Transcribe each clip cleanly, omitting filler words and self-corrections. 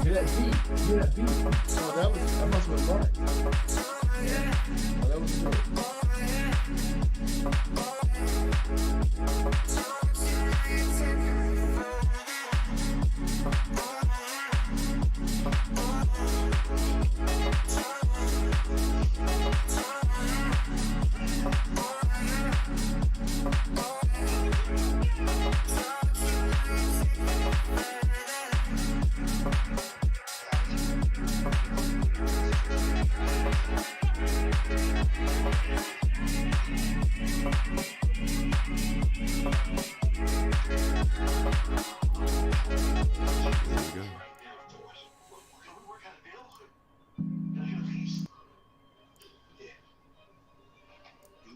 Hear that beat? Hear that beat? Oh, that must have been Mark. Oh, that was good.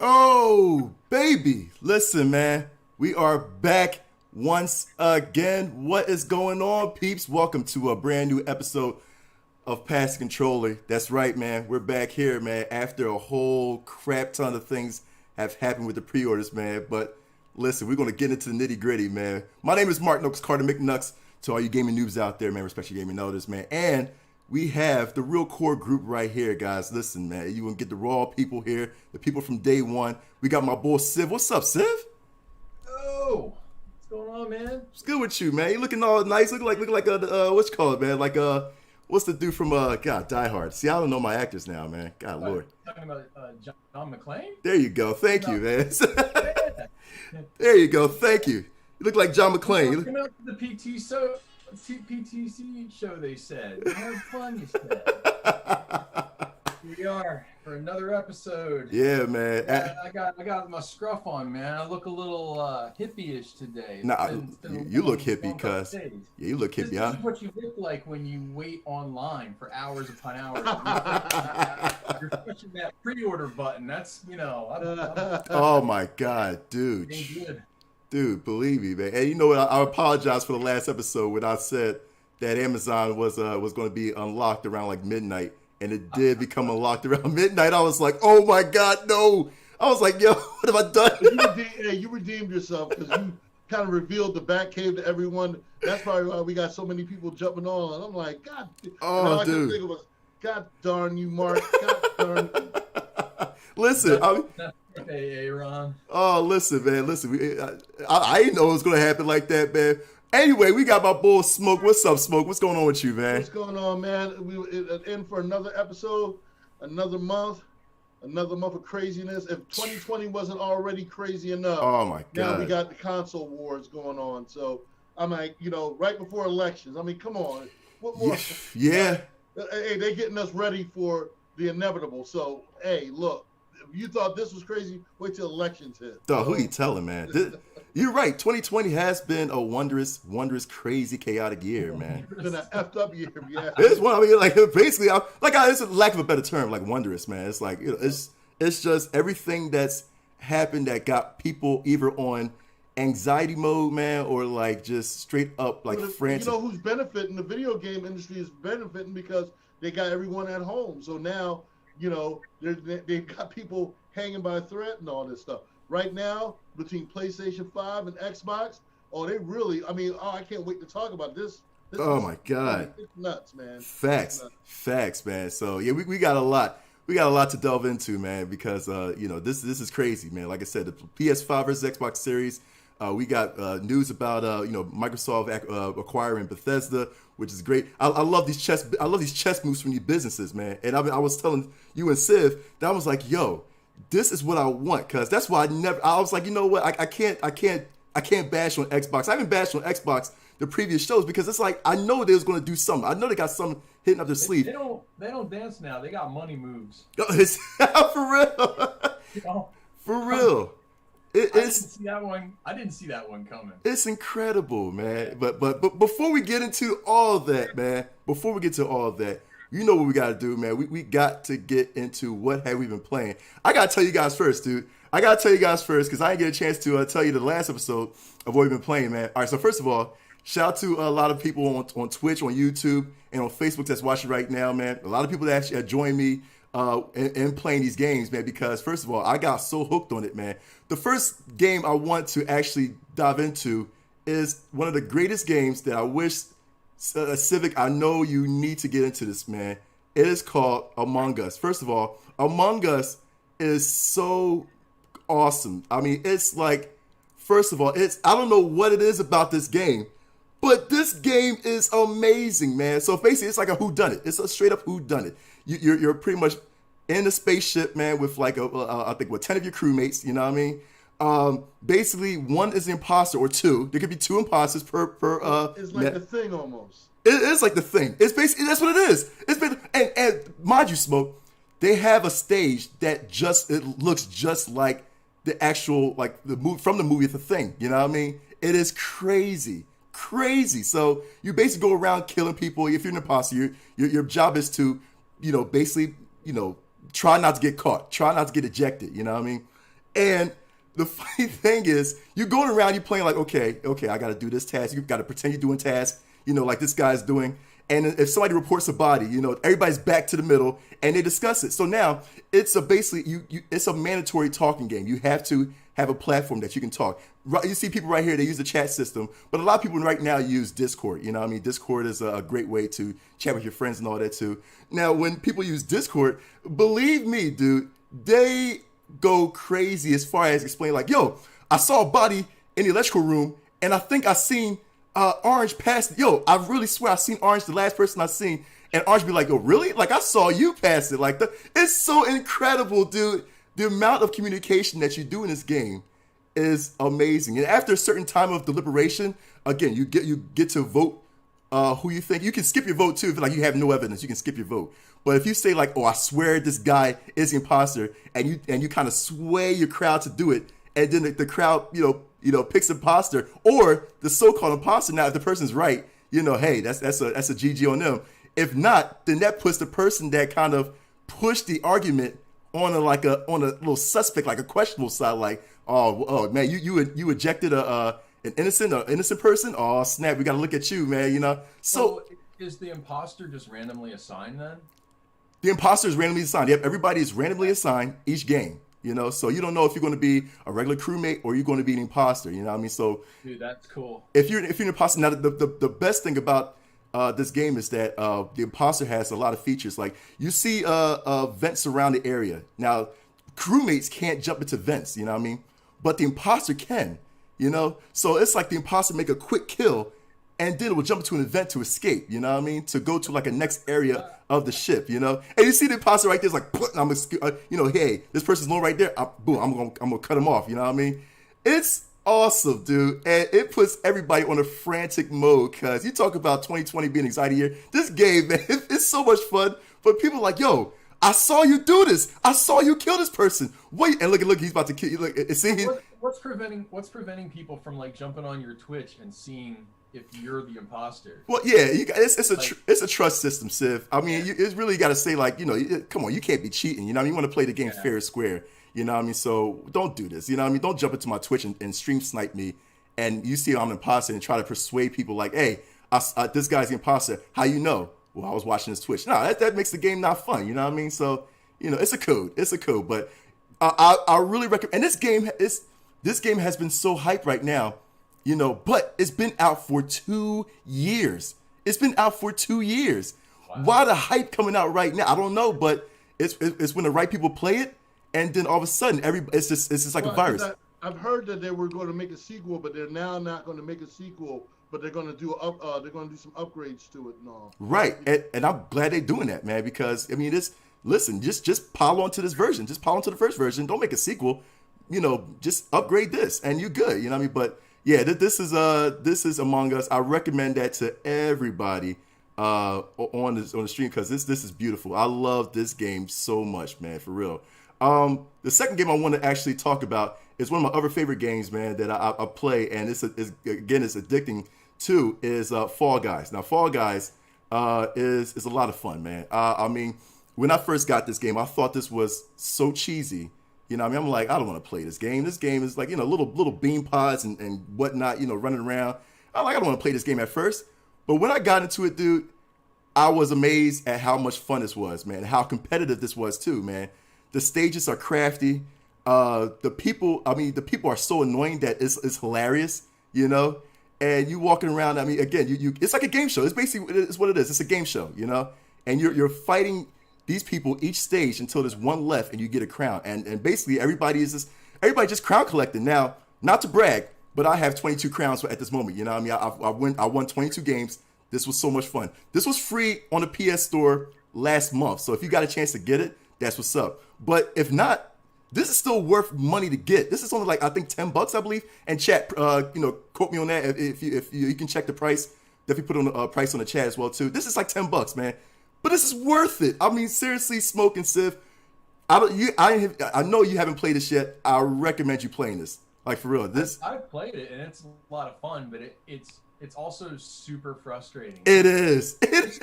Oh, baby. Listen, man. We are back once again. What is going on, peeps? Welcome to a brand new episode of Pass Controller. That's right, man. We're back here, man, after a whole crap ton of things have happened with the pre-orders, man. But listen, we're going to get into the nitty-gritty, man. My name is Mark Noakes, Carter McNucks. To all you gaming noobs out there, man, respect your gaming notice, man. And we have the real core group right here, guys. Listen, man, you gonna get the raw people here, the people from day one. We got my boy Civ. What's up, Civ? Oh, what's going on, man? What's good with you, man? You looking all nice, looking like what you call it, man? Like what's the dude from God, Die Hard? See, I don't know my actors now, man. God Lord. Talking about John McClane? There you go. Thank you, man. There you go. Thank you. You look like John McClane. Come out to the PTC show, they said. Have fun, you said. Here we are for another episode. Yeah, man. I got my scruff on, man. I look a little hippie-ish today. Nah, you look hippie, cuz. Yeah, you look hippie, huh? This is what you look like when you wait online for hours upon hours. You're pushing that pre-order button. That's, Oh, my God, dude. Good. Dude, believe me, man. And you know what? I apologize for the last episode when I said that Amazon was going to be unlocked around like midnight, and it did become unlocked around midnight. I was like, oh my God, no! I was like, yo, what have I done? You redeemed yourself because you kind of revealed the Batcave to everyone. That's probably why we got so many people jumping on. And I'm like, God, oh, I dude. think it was, God darn you, Mark. God darn you. Listen, Hey, Aaron. Oh, listen, man. Listen, I didn't know it was going to happen like that, man. Anyway, we got my boy Smoke. What's up, Smoke? What's going on with you, man? What's going on, man? We in for another episode, another month of craziness. If 2020 wasn't already crazy enough, oh my God! Now we got the console wars going on. So I'm like, right before elections. I mean, come on. What more? Yeah. Hey, they're getting us ready for the inevitable. So, hey, look. If you thought this was crazy, wait till elections hit. Dog, who you telling, man? You're right. 2020 has been a wondrous, crazy, chaotic year, man. It's been an effed up year, yeah. It's one. I mean, like basically, it's a lack of a better term, like wondrous, man. It's like it's just everything that's happened that got people either on anxiety mode, man, or like just straight up like frantic. You know who's benefiting? The video game industry is benefiting because they got everyone at home. So now, they've got people hanging by a thread and all this stuff. Right now, between PlayStation 5 and Xbox, I can't wait to talk about this. Oh my God. It's nuts, man. Facts, man. So yeah, we got a lot. We got a lot to delve into, man, because this is crazy, man. Like I said, the PS5 versus Xbox Series. We got news about Microsoft acquiring Bethesda, which is great. I love these chess moves from these businesses, man. And I was telling you and Civ that I was like, yo, this is what I want, cause that's why I was like, you know what, I can't bash on Xbox. I haven't bashed on Xbox the previous shows because it's like I know they was gonna do something. I know they got something hitting up their sleeve. They don't dance now. They got money moves. For real. For real. I didn't see that one coming. It's incredible, man. But before we get into all that, man, you know what we got to do, man. We got to get into what have we been playing. I got to tell you guys first, dude. Because I didn't get a chance to tell you the last episode of what we've been playing, man. All right, so first of all, shout out to a lot of people on Twitch, on YouTube, and on Facebook that's watching right now, man. A lot of people that actually have joined me in playing these games, man, because first of all, I got so hooked on it, man. The first game I want to actually dive into is one of the greatest games that I wish Civic, I know you need to get into this, man. It is called Among Us. First of all, Among Us is so awesome. I mean, it's like, first of all, I don't know what it is about this game, but this game is amazing, man. So basically, it's like a whodunit. It's a straight up whodunit. You're pretty much in a spaceship, man, with like I think 10 of your crewmates. You know what I mean? Basically, one is the imposter or two. There could be two imposters per. It's like the Thing almost. It is like the Thing. It's basically that's what it is. And mind you, Smoke, they have a stage that it looks just like the actual like the movie from the movie The Thing. You know what I mean? It is crazy. So you basically go around killing people. If you're an imposter, your job is to, basically, try not to get caught, try not to get ejected. You know what I mean? And the funny thing is, you're going around, you're playing like, okay, I got to do this task. You got to pretend you're doing tasks, like this guy's doing. And if somebody reports a body, everybody's back to the middle and they discuss it. So now it's basically it's a mandatory talking game. You have to have a platform that you can talk. You see people right here, they use the chat system, but a lot of people right now use Discord. You know what I mean? Discord is a great way to chat with your friends and all that too. Now, when people use Discord, believe me, dude, they go crazy as far as explaining like, yo, I saw a body in the electrical room and I think I seen Orange passed. Yo, I really swear I seen Orange, the last person I seen, and Orange be like, yo, really? Like I saw you pass it. Like it's so incredible, dude. The amount of communication that you do in this game is amazing. And after a certain time of deliberation, again, you get to vote who you think. You can skip your vote too if like you have no evidence. You can skip your vote. But if you say like, oh, I swear this guy is the imposter, and you kind of sway your crowd to do it, and then the crowd picks imposter or the so-called imposter. Now, if the person's right, hey, that's a GG on them. If not, then that puts the person that kind of pushed the argument on a little suspect, like a questionable side, like, oh man, you ejected an innocent person. Oh snap, we got to look at you, man. So is the imposter just randomly assigned then? The imposter is randomly assigned. Yep, everybody is randomly assigned each game. So you don't know if you're going to be a regular crewmate or you're going to be an imposter. You know what I mean? So dude, that's cool. If you're an imposter, now the best thing about this game is that the imposter has a lot of features. Like you see vents around the area. Now, crewmates can't jump into vents, you know what I mean? But the imposter can, So it's like the imposter make a quick kill and then it will jump into an vent to escape, you know what I mean? To go to like a next area of the ship, And you see the imposter right there, it's like, I'm hey, this person's low right there. Boom, I'm gonna cut him off, you know what I mean? It's awesome, dude, and it puts everybody on a frantic mode because you talk about 2020 being anxiety year. This game, man, it's so much fun. But people are like, yo, I saw you do this. I saw you kill this person. Wait, and look, he's about to kill you. Look, what's preventing people from like jumping on your Twitch and seeing if you're the imposter? Well, yeah, it's a trust system, Civ. I mean, it's really got to say like, come on, you can't be cheating. You want to play the game fair and square. You know what I mean? So don't do this. You know what I mean? Don't jump into my Twitch and stream snipe me and you see I'm an imposter and try to persuade people like, hey, this guy's the imposter. How you know? Well, I was watching his Twitch. No, that makes the game not fun. You know what I mean? So, it's a code. It's a code. But I really recommend. And this game has been so hyped right now, but it's been out for 2 years. It's been out for 2 years. Wow. Why the hype coming out right now? I don't know, but it's when the right people play it. And then all of a sudden, it's just like a virus. I've heard that they were going to make a sequel, but they're now not going to make a sequel. But they're going to do some upgrades to it and all. Right, and I'm glad they're doing that, man. Because I mean, just pile onto this version. Just pile onto the first version. Don't make a sequel. Just upgrade this, and you're good. You know what I mean? But yeah, this is Among Us. I recommend that to everybody on the stream because this is beautiful. I love this game so much, man. For real. The second game I want to actually talk about is one of my other favorite games, man, that I play, and it's addicting too, is Fall Guys. Now, Fall Guys is a lot of fun, man. I mean, when I first got this game, I thought this was so cheesy. I'm like, I don't want to play this game. This game is like, little bean pods and whatnot, running around. I don't want to play this game at first. But when I got into it, dude, I was amazed at how much fun this was, man. How competitive this was too, man. The stages are crafty. The people are so annoying that it's hilarious, and you walking around. I mean, again, you it's like a game show. It's basically it's what it is. It's a game show, you know. And you're fighting these people each stage until there's one left, and you get a crown. And basically everybody just crown collecting. Now, not to brag, but I have 22 crowns at this moment. You know what I mean? I won 22 games. This was so much fun. This was free on the PS Store last month. So if you got a chance to get it, that's what's up. But if not, this is still worth money to get. This is only like, I think, $10, I believe. And chat, quote me on that if you can check the price. Definitely put on the price on the chat as well too. This is like $10, man. But this is worth it. I mean, seriously, Smoke and Civ. I know you haven't played this yet. I recommend you playing this. Like, for real. I've played it and it's a lot of fun, but it's also super frustrating. It is. This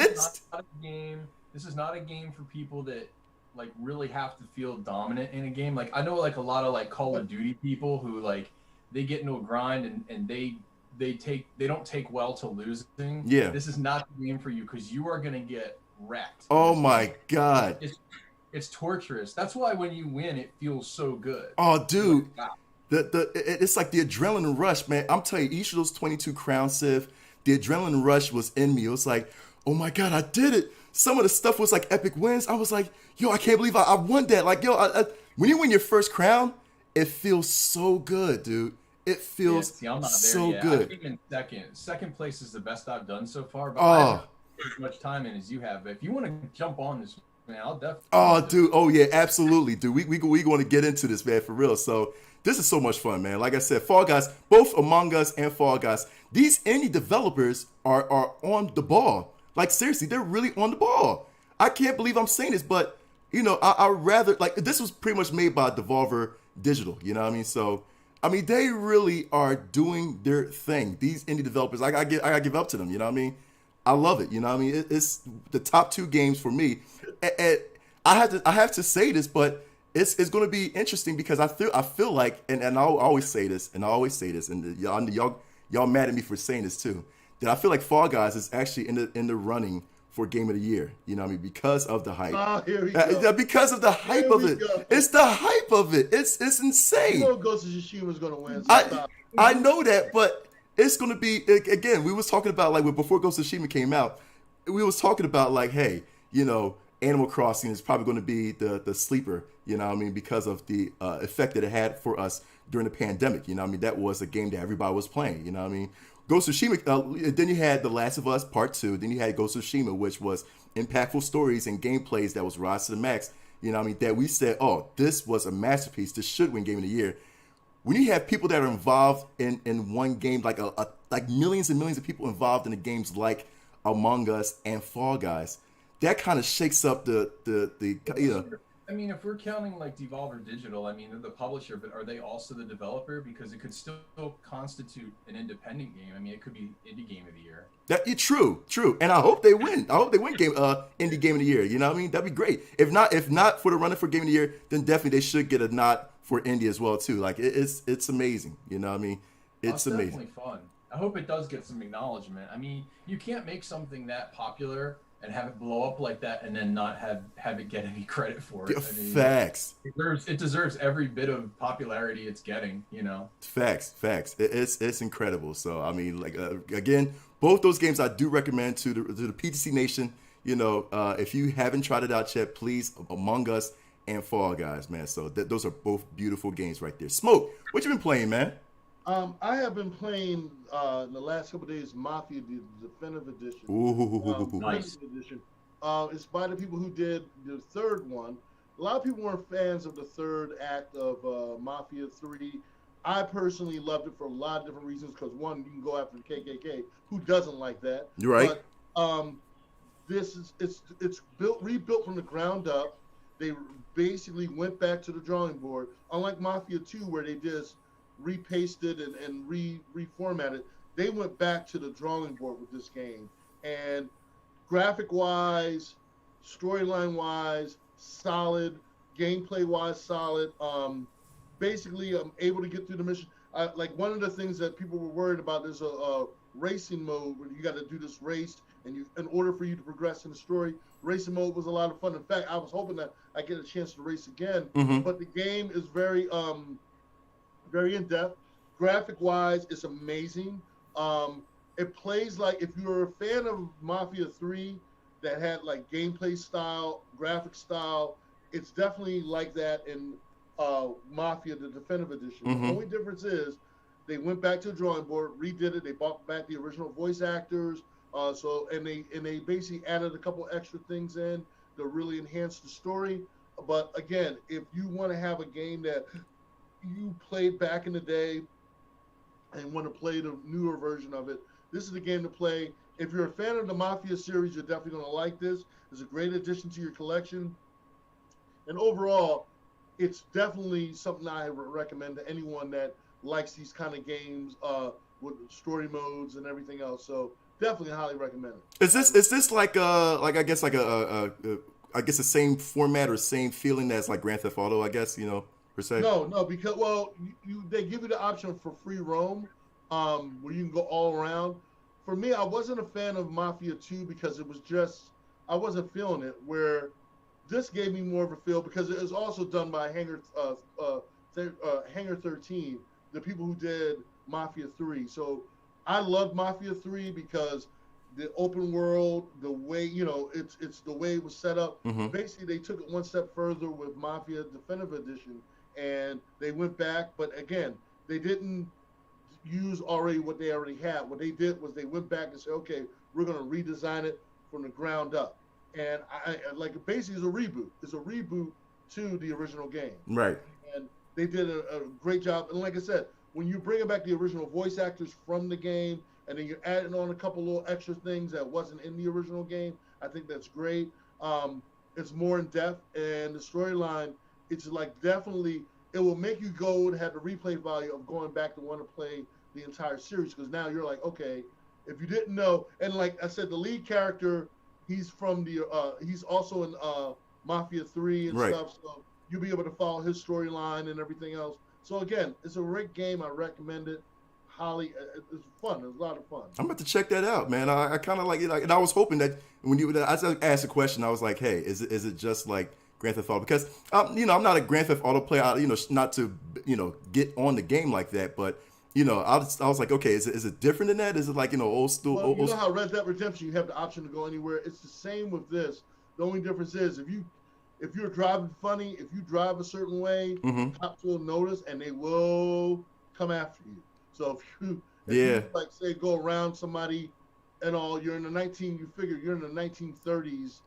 is not a game for people that like really have to feel dominant in a game. Like, I know like a lot of like Call of Duty people who like they get into a grind and they don't take well to losing. Yeah. This is not the game for you because you are gonna get wrecked. Oh my God. It's torturous. That's why when you win, it feels so good. Oh, dude. Like, wow. It's like the adrenaline rush, man. I'm telling you, each of those 22 crowns, Civ, the adrenaline rush was in me. It was like, oh my God, I did it. Some of the stuff was like epic wins. I was like, yo, I can't believe I won that. Like, yo, when you win your first crown, it feels so good, dude. It feels I'm not there so yet. good. I came in second. Second place is the best I've done so far, but Oh. I haven't put as much time in as you have. But if you want to jump on this, man, I'll definitely. Oh, dude. Oh, yeah, absolutely, dude. We going to get into this, man, for real. So this is so much fun, man. Like I said, Fall Guys, both Among Us and Fall Guys, these indie developers are on the ball. Like, seriously, they're really on the ball. I can't believe I'm saying this, but, you know, I rather, like, this was pretty much made by Devolver Digital, you know what I mean? So, I mean, they really are doing their thing. These indie developers, I gotta give up to them, you know what I mean? I love it, you know what I mean? It's the top two games for me. And I have to say this, but it's going to be interesting because I feel like, and I'll always say this, and y'all mad at me for saying this too, that I feel like Fall Guys is actually in the running for Game of the Year. You know what I mean? Because of the hype. Ah, here we go. Because of the hype of it. Go. It's the hype of it. It's insane. You know Ghost of Tsushima is going to win. I know that, but it's going to be, again, we was talking about, like, before Ghost of Tsushima came out, we was talking about, like, hey, you know, Animal Crossing is probably going to be the sleeper, you know what I mean, because of the effect that it had for us during the pandemic. You know what I mean? That was a game that everybody was playing, you know what I mean? Ghost of Tsushima, then you had The Last of Us Part 2, then you had Ghost of Tsushima, which was impactful stories and gameplays that was rise to the max, you know what I mean, that we said, oh, this was a masterpiece, this should win Game of the Year. When you have people that are involved in one game, like like millions and millions of people involved in the games like Among Us and Fall Guys, that kind of shakes up the you know. I mean, if we're counting like Devolver Digital, I mean, they're the publisher, but are they also the developer? Because it could still constitute an independent game. I mean, it could be Indie Game of the Year. True. And I hope they win. I hope they win Indie Game of the Year. You know what I mean? That'd be great. If not for the running for Game of the Year, then definitely they should get a nod for Indie as well too. Like it's amazing. You know what I mean? It's amazing. Definitely fun. I hope it does get some acknowledgement. I mean, you can't make something that popular and have it blow up like that and then not have it get any credit for it. I mean, facts. It deserves every bit of popularity it's getting, you know. Facts. It's incredible. So I mean, like again, both those games I do recommend to the PTC Nation. You know, if you haven't tried it out yet, please, Among Us and Fall Guys, man. So those are both beautiful games right there. Smoke, what you been playing, man? I have been playing in the last couple of days Mafia, the Definitive Edition. Ooh, nice. Edition. It's by the people who did the third one. A lot of people weren't fans of the third act of Mafia 3. I personally loved it for a lot of different reasons. Because one, you can go after the KKK. Who doesn't like that? You're right. But it's rebuilt from the ground up. They basically went back to the drawing board. Unlike Mafia 2, where they just repasted and reformatted, they went back to the drawing board with this game. And graphic wise, storyline wise, solid. Gameplay wise, solid. Basically, I'm able to get through the mission. Like one of the things that people were worried about is a racing mode where you got to do this race, and in order for you to progress in the story, racing mode was a lot of fun. In fact, I was hoping that I get a chance to race again. Mm-hmm. But the game is very in depth. Graphic wise, it's amazing. It plays like, if you're a fan of Mafia 3 that had like gameplay style, graphic style, it's definitely like that in Mafia the Definitive Edition. The only difference is they went back to the drawing board, redid it. They brought back the original voice actors. And they basically added a couple extra things in to really enhance the story. But again, if you want to have a game that you played back in the day and want to play the newer version of it, this is the game to play. If you're a fan of the Mafia series, you're definitely going to like this. It's a great addition to your collection. And overall, it's definitely something I would recommend to anyone that likes these kind of games with story modes and everything else. So definitely highly recommend it. Is this like I guess like I guess the same format or same feeling as like Grand Theft Auto, I guess, per se? No, because they give you the option for free roam, where you can go all around. For me, I wasn't a fan of Mafia 2 because it was just, I wasn't feeling it. Where this gave me more of a feel, because it was also done by Hangar 13, the people who did Mafia 3. So I loved Mafia 3 because the open world, the way, it's the way it was set up. Basically, they took it one step further with Mafia Definitive Edition, and they went back. But again, they didn't use what they already had. What they did was they went back and said, okay, we're going to redesign it from the ground up. And I like, basically, it's a reboot. It's a reboot to the original game. Right. And they did a great job. And like I said, when you bring back the original voice actors from the game, and then you're adding on a couple little extra things that wasn't in the original game, I think that's great. It's more in depth, and the storyline, it's like definitely, it will make you go and have the replay value of going back to want to play the entire series, because now you're like, okay, if you didn't know, and like I said, the lead character, he's from he's also in Mafia 3 and stuff, so you'll be able to follow his storyline and everything else. So again, it's a great game. I recommend it. Holly, it's fun. It's a lot of fun. I'm about to check that out, man. I kind of like it, and I was hoping that when I asked a question, I was like, hey, is it just like Grand Theft Auto? Because I'm not a Grand Theft Auto player. Not to get on the game like that, but I was like, okay, is it different than that? Is it like old school? Well, you know how Red Dead Redemption, you have the option to go anywhere. It's the same with this. The only difference is if you're driving funny, if you drive a certain way, cops will notice and they will come after you. So if you like say go around somebody and all, you're in the 1930s,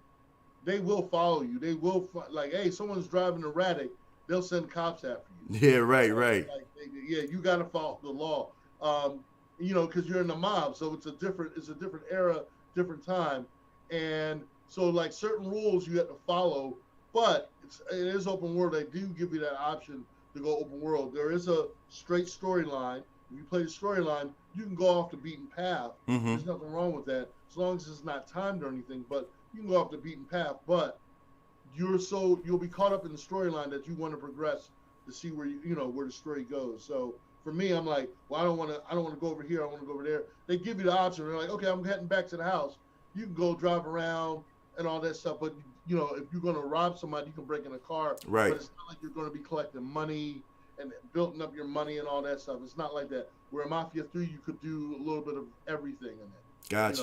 they will follow you. They will like, hey, someone's driving erratic, they'll send cops after you. Yeah, right. Like, you got to follow the law. Because you're in the mob, so it's a different era, different time, and so like certain rules you have to follow. But it is open world. They do give you that option to go open world. There is a straight storyline. If you play the storyline, you can go off the beaten path. There's nothing wrong with that, as long as it's not timed or anything. But you can go off the beaten path. But you'll be caught up in the storyline that you want to progress to see where where the story goes. So for me, I'm like, well, I don't want to go over here. I want to go over there. They give you the option. They're like, okay, I'm heading back to the house. You can go drive around and all that stuff. But if you're going to rob somebody, you can break in a car. Right. But it's not like you're going to be collecting money and building up your money and all that stuff. It's not like that. Where in Mafia 3, you could do a little bit of everything in it. Got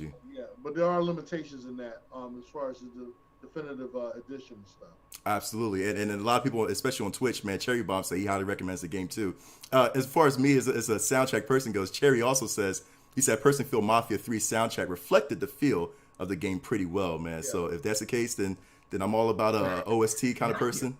you. Yeah, but there are limitations in that as far as the definitive edition stuff. Absolutely, and a lot of people, especially on Twitch, man, Cherry Bomb say he highly recommends the game too. As far as me as a soundtrack person goes, Cherry also says, he said, personally feel Mafia 3 soundtrack reflected the feel of the game pretty well, man. Yeah. So if that's the case, then I'm all about a OST kind of person.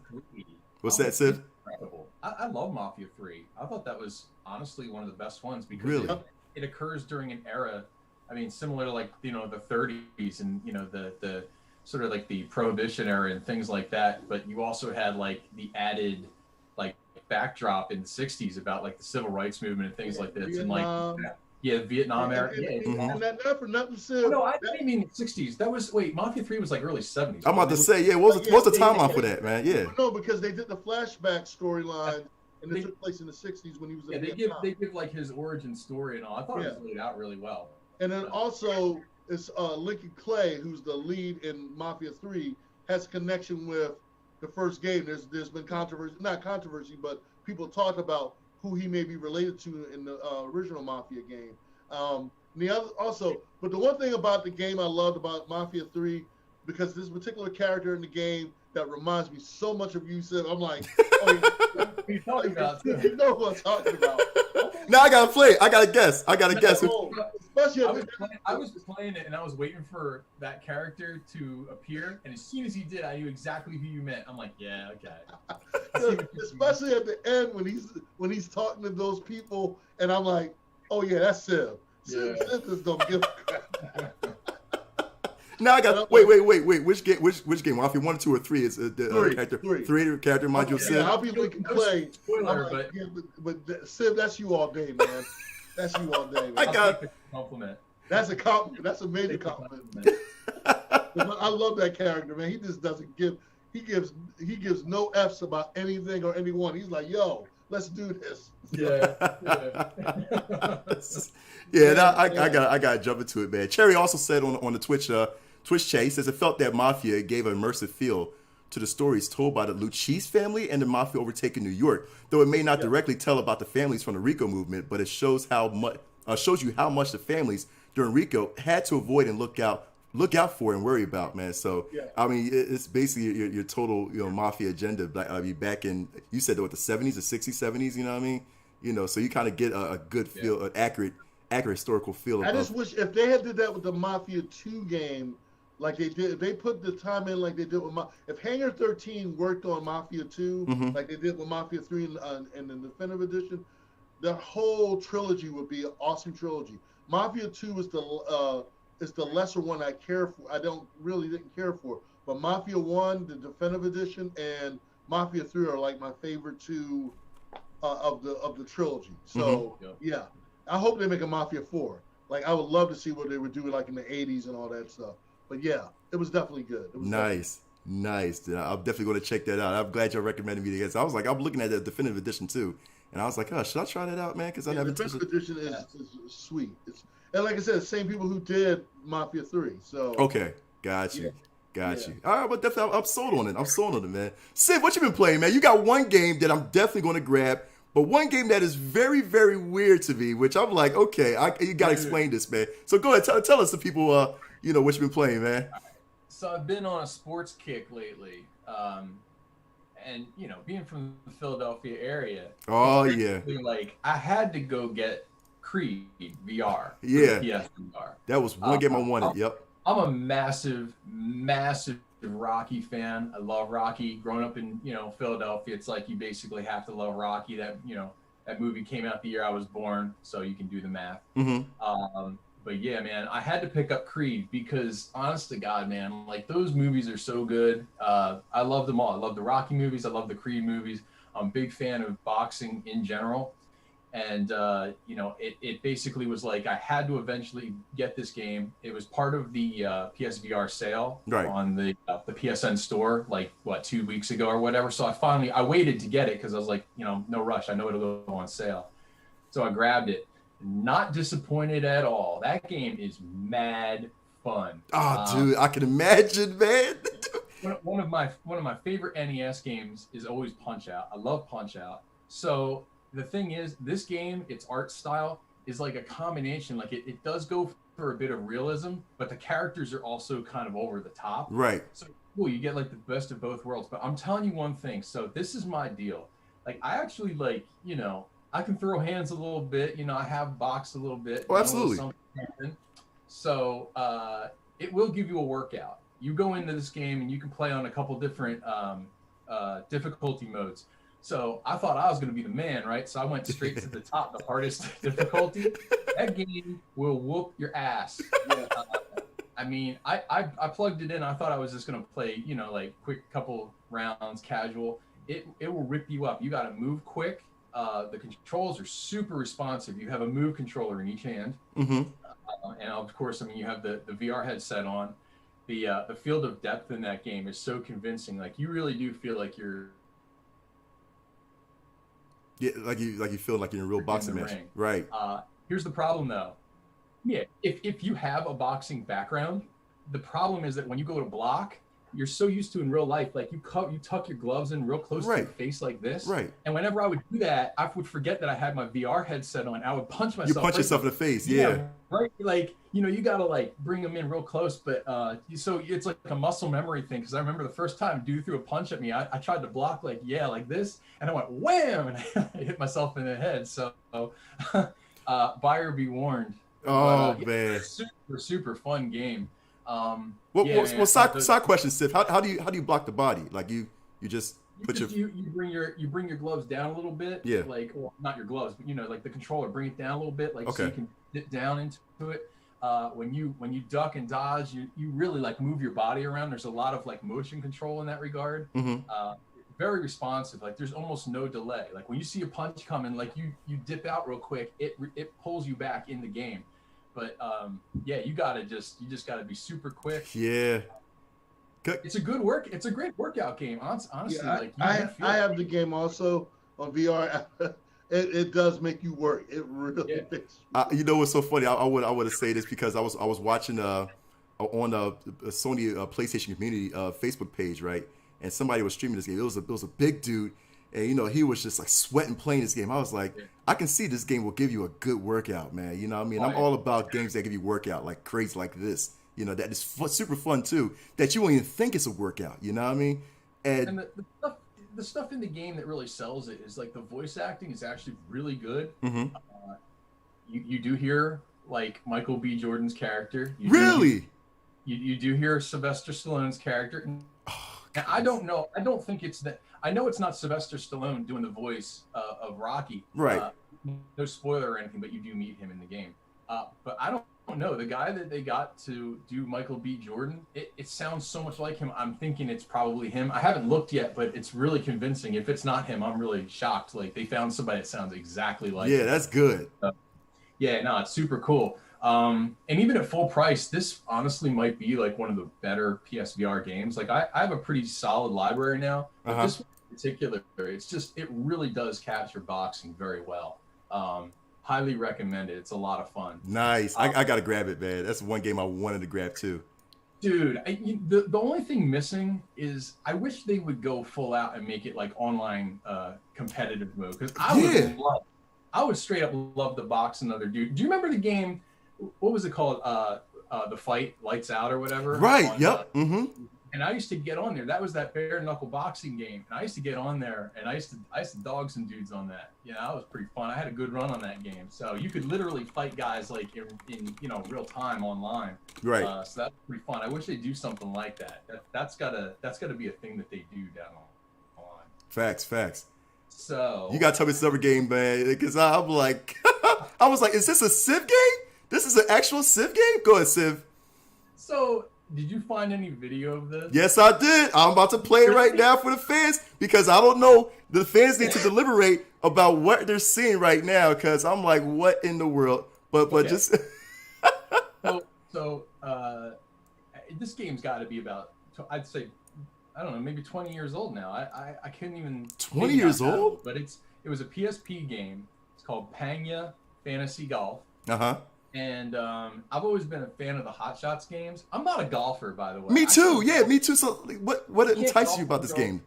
What's that, Sid? Incredible. I love Mafia 3. I thought that was honestly one of the best ones because it occurs during an era, I mean, similar to like, the 30s and, the sort of like the Prohibition era and things like that. But you also had like the added like backdrop in the 60s about like the civil rights movement and things like this. Vietnam. And like, Vietnam era. And that not for nothing, Sid. No, I didn't mean the 60s. That was, Mafia 3 was like early 70s. I'm about to say, what's the timeline for that, man? Yeah. No, because they did the flashback storyline. And it took place in the 60s when he was in Vietnam. They give like his origin story and all. I thought it was laid out really well. And then also, it's Lincoln Clay, who's the lead in Mafia 3, has a connection with the first game. There's been controversy, not controversy, but people talk about who he may be related to in the original Mafia game. But the one thing about the game I loved about Mafia 3, because this particular character in the game that reminds me so much of you, Sid, I'm like, oh, you talking about? You know who I'm talking about. Now I gotta play. I gotta guess. Especially I was playing it and I was waiting for that character to appear, and as soon as he did, I knew exactly who you meant. I'm like, yeah, okay. Especially at the end when he's talking to those people, and I'm like, oh yeah, that's Sid. Sid just don't give a crap. Now I got wait. Which game? Mafia 1, 2, or 3 is the character? Three character module. Sid. Yeah, I'll be looking play. Spoiler, like, but Sid, that's you all day, man. That's you all day. Man. I got a compliment. That's a compliment. That's a major compliment. I love that character, man. He just doesn't give. He gives no F's about anything or anyone. He's like, yo, let's do this. I gotta jump into it, man. Cherry also said on the Twitch chat, he says it felt that Mafia gave an immersive feel to the stories told by the Lucchese family and the Mafia overtaking New York. Though it may not directly tell about the families from the RICO movement, but it shows you how much the families during RICO had to avoid and look out for and worry about, man. So I mean, it's basically your total Mafia agenda. I mean, back in, you said what, the 70s, the 60s, 70s. You know what I mean? So you kind of get a good feel, an accurate historical feel. I just wish if they had did that with the Mafia 2 game, like they did, if they put the time in like they did with if Hangar 13 worked on Mafia 2, like they did with Mafia 3 and the Definitive Edition, the whole trilogy would be an awesome trilogy. Mafia 2 is the lesser one I care for. I didn't care for, but Mafia 1, the Definitive Edition, and Mafia 3 are like my favorite two of the trilogy. So yeah, I hope they make a Mafia 4. Like I would love to see what they would do like in the 80s and all that stuff. But yeah, it was definitely good. It was nice. Dude. I'm definitely going to check that out. I'm glad y'all recommended me to get. I'm looking at the Definitive Edition too, and I was like, oh, should I try that out, man? Because I never. The Definitive Edition is sweet. And like I said, same people who did Mafia 3. So okay, got you. All right, but definitely, I'm sold on it, man. Sid, what you been playing, man? You got one game that I'm definitely going to grab, but one game that is very, very weird to me, which I'm like, okay, you got to explain this, man. So go ahead, tell us, the people, what you been playing, man. So I've been on a sports kick lately, and being from the Philadelphia area. Oh yeah. Like I had to go get Creed VR. Yeah. PS VR. That was one game I wanted. Yep. I'm a massive Rocky fan. I love Rocky. Growing up in Philadelphia, it's like you basically have to love Rocky. That that movie came out the year I was born, so you can do the math. But yeah, man, I had to pick up Creed because, honest to God, man, like those movies are so good. I love them all. I love the Rocky movies. I love the Creed movies. I'm a big fan of boxing in general. And, it basically was like I had to eventually get this game. It was part of the PSVR sale on the PSN store, like, 2 weeks ago or whatever. So I waited to get it because I was like, no rush. I know it'll go on sale. So I grabbed it. Not disappointed at all. That game is mad fun. Oh, dude, I can imagine, man. one of my favorite NES games is always Punch-Out. I love Punch-Out. So the thing is, this game, its art style is like a combination. Like it does go for a bit of realism, but the characters are also kind of over the top. Right. So cool, you get like the best of both worlds. But I'm telling you one thing. So this is my deal. Like I actually I can throw hands a little bit. I have boxed a little bit. Oh, absolutely. So it will give you a workout. You go into this game and you can play on a couple different difficulty modes. So I thought I was going to be the man, right? So I went straight to the top, the hardest difficulty. That game will whoop your ass. I mean, I plugged it in. I thought I was just going to play, like quick couple rounds, casual. It will rip you up. You got to move quick. The controls are super responsive. You have a move controller in each hand. And of course, you have the VR headset on. The field of depth in that game is so convincing. Like you really do feel like you're like you feel like you're in a real boxing match. Ring. Right. Here's the problem though. Yeah, if you have a boxing background, the problem is that when you go to block, you're so used to in real life, like you tuck your gloves in real close to your face like this. Right. And whenever I would do that, I would forget that I had my VR headset on. I would punch myself. You punch yourself in the face. Yeah. Right. Like, you got to like bring them in real close. But so it's like a muscle memory thing. Because I remember the first time dude threw a punch at me, I tried to block like this. And I went wham. And I hit myself in the head. So buyer be warned. Oh, man. Super fun game. Side question, Sif. How do you block the body? Like you just put you bring your gloves down a little bit. Yeah. Like, well, not your gloves, but like the controller, bring it down a little bit, like okay. So you can dip down into it. When you duck and dodge, you really like move your body around. There's a lot of like motion control in that regard. Mm-hmm. Very responsive. Like there's almost no delay. Like when you see a punch coming, like you dip out real quick, it pulls you back in the game. But you just gotta be super quick. Yeah. It's a great workout game. Honestly, I have the game also on VR. It does make you work. It really makes. You know what's so funny? I would say this because I was watching on a Sony PlayStation community Facebook page, right? And somebody was streaming this game. It was a big dude, and he was just like sweating playing this game. I was like, I can see this game will give you a good workout, man. You know what I mean? I'm all about games that give you workout like crazy like this. That is super fun too. That you won't even think it's a workout. You know what I mean? And the stuff in the game that really sells it is like the voice acting is actually really good. Mm-hmm. You do hear like Michael B. Jordan's character. You do hear Sylvester Stallone's character. And I don't know. I don't think it's that. I know it's not Sylvester Stallone doing the voice of Rocky. Right. No spoiler or anything, but you do meet him in the game. But I don't know. The guy that they got to do Michael B. Jordan, it sounds so much like him. I'm thinking it's probably him. I haven't looked yet, but it's really convincing. If it's not him, I'm really shocked. Like they found somebody that sounds exactly like him. Yeah, that's good. It's super cool. And even at full price, this honestly might be like one of the better PSVR games. Like I have a pretty solid library now, but this one in particular, it really does capture boxing very well. Highly recommend it. It's a lot of fun. Nice. I gotta grab it, man. That's one game I wanted to grab too. Dude, the only thing missing is I wish they would go full out and make it like online competitive mode, because I would straight up love to box another dude. Do you remember the game? What was it called? The Fight, Lights Out or whatever. Right. Yep. Mm-hmm. And I used to get on there. That was that bare knuckle boxing game, and I used to get on there, and I used to dog some dudes on that. That was pretty fun. I had a good run on that game. So you could literally fight guys like in real time online. Right. So that's pretty fun. I wish they'd do something like that. That's gotta be a thing that they do down the line. Facts. So you gotta tell me this other game, man, because I'm like, I was like, is this a Civ game? This is an actual Civ game? Go ahead, Civ. So, did you find any video of this? Yes, I did. I'm about to play it right now for the fans because I don't know. The fans need to deliberate about what they're seeing right now because I'm like, what in the world? But just. so this game's got to be about, I'd say, I don't know, maybe 20 years old now. I can't even. 20 years old? But it was a PSP game. It's called Panya Fantasy Golf. Uh-huh. And I've always been a fan of the Hot Shots games. I'm not a golfer, by the way. Me too. Me too. So what entices you about this game?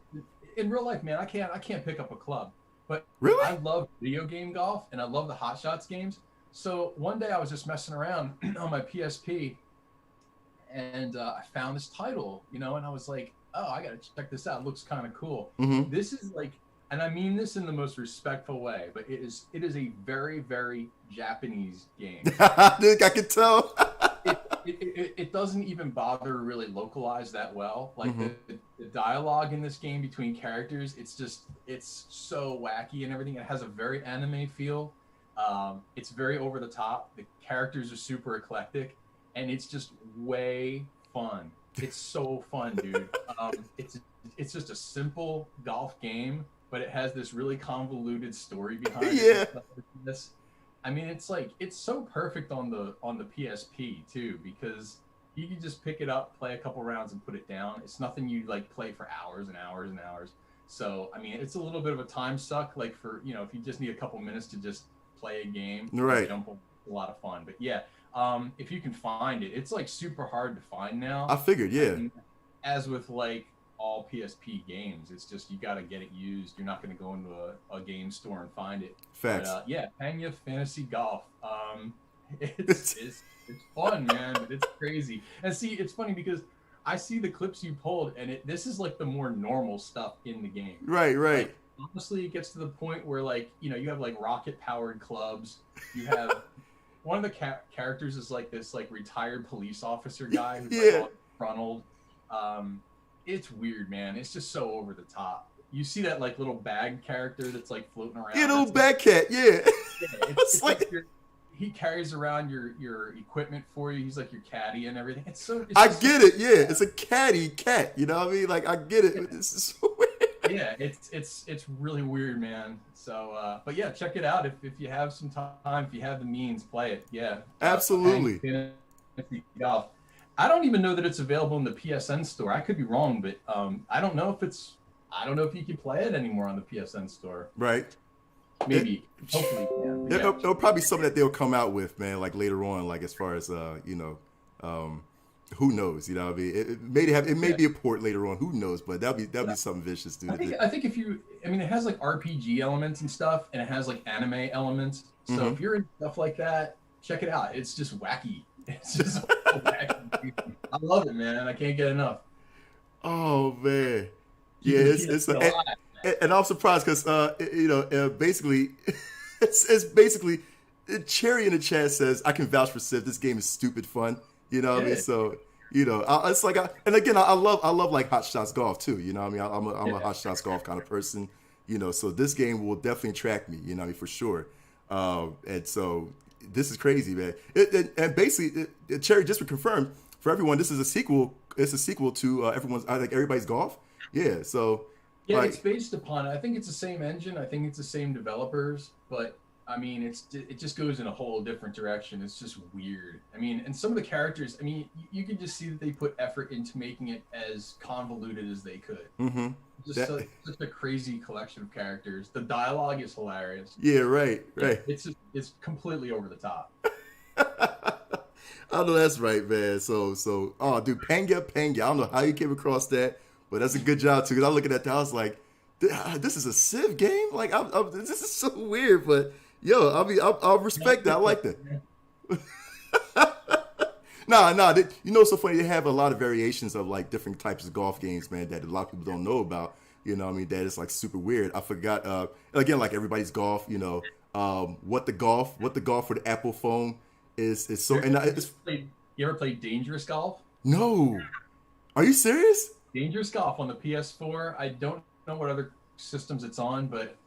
In real life, man, I can't pick up a club. But really? I love video game golf, and I love the Hot Shots games. So one day I was just messing around on my PSP, and I found this title, and I was like, oh, I got to check this out. It looks kind of cool. Mm-hmm. This is like, and I mean this in the most respectful way, but it is a very, very Japanese game. I can tell. It doesn't even bother to really localize that well. Like mm-hmm. the dialogue in this game between characters, it's so wacky and everything. It has a very anime feel. It's very over the top. The characters are super eclectic, and it's just way fun. It's so fun, dude. It's just a simple golf game, but it has this really convoluted story behind it. Yeah. I mean, it's so perfect on the PSP too, because you can just pick it up, play a couple rounds, and put it down. It's nothing you like play for hours and hours and hours. So I mean, it's a little bit of a time suck, like for if you just need a couple minutes to just play a game, right? Jump on, a lot of fun. But yeah, if you can find it, it's like super hard to find now. I figured, yeah. as with like all PSP games, it's just you got to get it used. You're not going to go into a game store and find it. Facts. But yeah, Pena Fantasy Golf. It's fun, man. But it's crazy. And see, it's funny because I see the clips you pulled, and this is like the more normal stuff in the game. Right. Like, honestly, it gets to the point where like you have like rocket powered clubs. You have one of the characters is like this like retired police officer guy who's like all frontaled. It's weird, man. It's just so over the top. You see that like little bag character that's like floating around. Yeah, little bag cat. Yeah. It's like he carries around your equipment for you. He's like your caddy and everything. I get it. Yeah, it's a caddy cat. You know what I mean? Like I get it. This is so weird. Yeah, it's really weird, man. So, but yeah, check it out if you have some time, if you have the means, play it. Yeah, absolutely. I don't even know that it's available in the PSN store. I could be wrong, but I don't know if you can play it anymore on the PSN store. Right. Maybe. Hopefully you can. Yeah. It'll probably be something that they'll come out with, man, like later on, like as far as who knows? You know what I mean? It may be a port later on. Who knows? But that'll be something vicious, dude. I think it has like RPG elements and stuff, and it has like anime elements. So if you're in stuff like that, check it out. It's just wacky. It's just wacky. I love it, man. I can't get enough. Oh man, yeah, and I'm surprised because basically, it's basically Cherry in the chat says I can vouch for Civ. This game is stupid fun. You know what I mean? So, it's like, and again, I love like Hot Shots Golf too. You know what I mean? I'm a Hot Shots Golf kind of person, so this game will definitely attract me, you know what I mean, for sure. And so this is crazy, man. And basically, Cherry, just to confirm for everyone, this is a sequel. It's a sequel to Everybody's Golf. Yeah. So. Yeah, it's based upon it. I think it's the same engine. I think it's the same developers, but I mean, it just goes in a whole different direction. It's just weird. I mean, and some of the characters, I mean, you can just see that they put effort into making it as convoluted as they could. Mm-hmm. Just such a crazy collection of characters. The dialogue is hilarious. Yeah, right. It's completely over the top. I know that's right, man. So, oh, dude, Panga. I don't know how you came across that, but that's a good job too. Because I look at that, I was like, this is a Civ game. Like, this is so weird, but. Yo, I'll respect that. I like that. Nah. It's so funny. They have a lot of variations of like different types of golf games, man, that a lot of people don't know about. You know what I mean? That is like super weird. I forgot, again, like Everybody's Golf, what the golf for the Apple phone is so. You ever played Dangerous Golf? No. Are you serious? Dangerous Golf on the PS4. I don't know what other systems it's on, but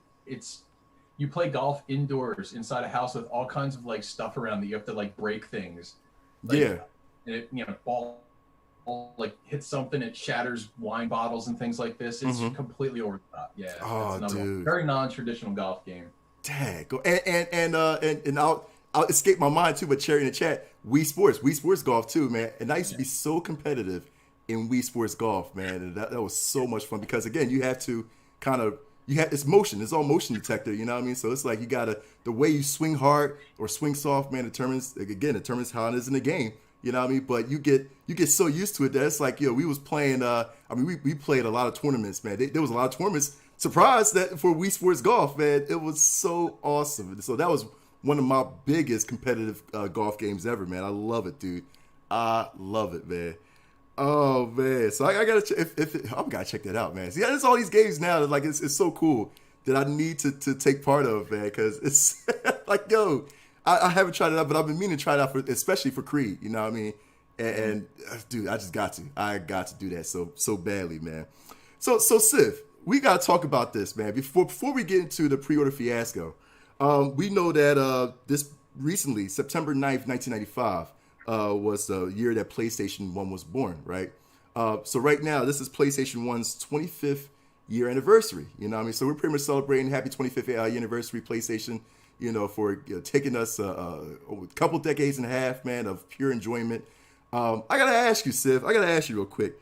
you play golf indoors inside a house with all kinds of like stuff around that you have to like break things. Like, yeah. And it, ball like hits something, it shatters wine bottles and things like this. It's completely over the top. Yeah. Oh, dude. Very non-traditional golf game. Dang. And I'll escape my mind too, but Cherry in the chat, Wii Sports Golf too, man. And I used to be so competitive in Wii Sports Golf, man. And that was so much fun because again, you have to kind of it's motion. It's all motion detector. You know what I mean? So it's like you gotta the way you swing hard or swing soft, man, determines how it is in the game. You know what I mean? But you get so used to it that it's like we was playing. We played a lot of tournaments, man. There was a lot of tournaments. Surprised that for Wii Sports Golf, man, it was so awesome. So that was one of my biggest competitive golf games ever, man. I love it, dude. I love it, man. Oh man, so I gotta I gotta check that out, man. See, there's all these games now that like it's so cool that I need to take part of, man, because it's like I haven't tried it out, but I've been meaning to try it out especially for Creed. You know what I mean? And dude, I got to do that so badly, man. So Civ, we gotta talk about this, man. Before we get into the pre-order fiasco, we know that this recently, September 9th, 1995. Was the year that PlayStation 1 was born, right? So right now, this is PlayStation 1's 25th year anniversary. You know what I mean? So we're pretty much celebrating happy 25th anniversary PlayStation, for taking us a couple decades and a half, man, of pure enjoyment. I got to ask you, Civ, real quick.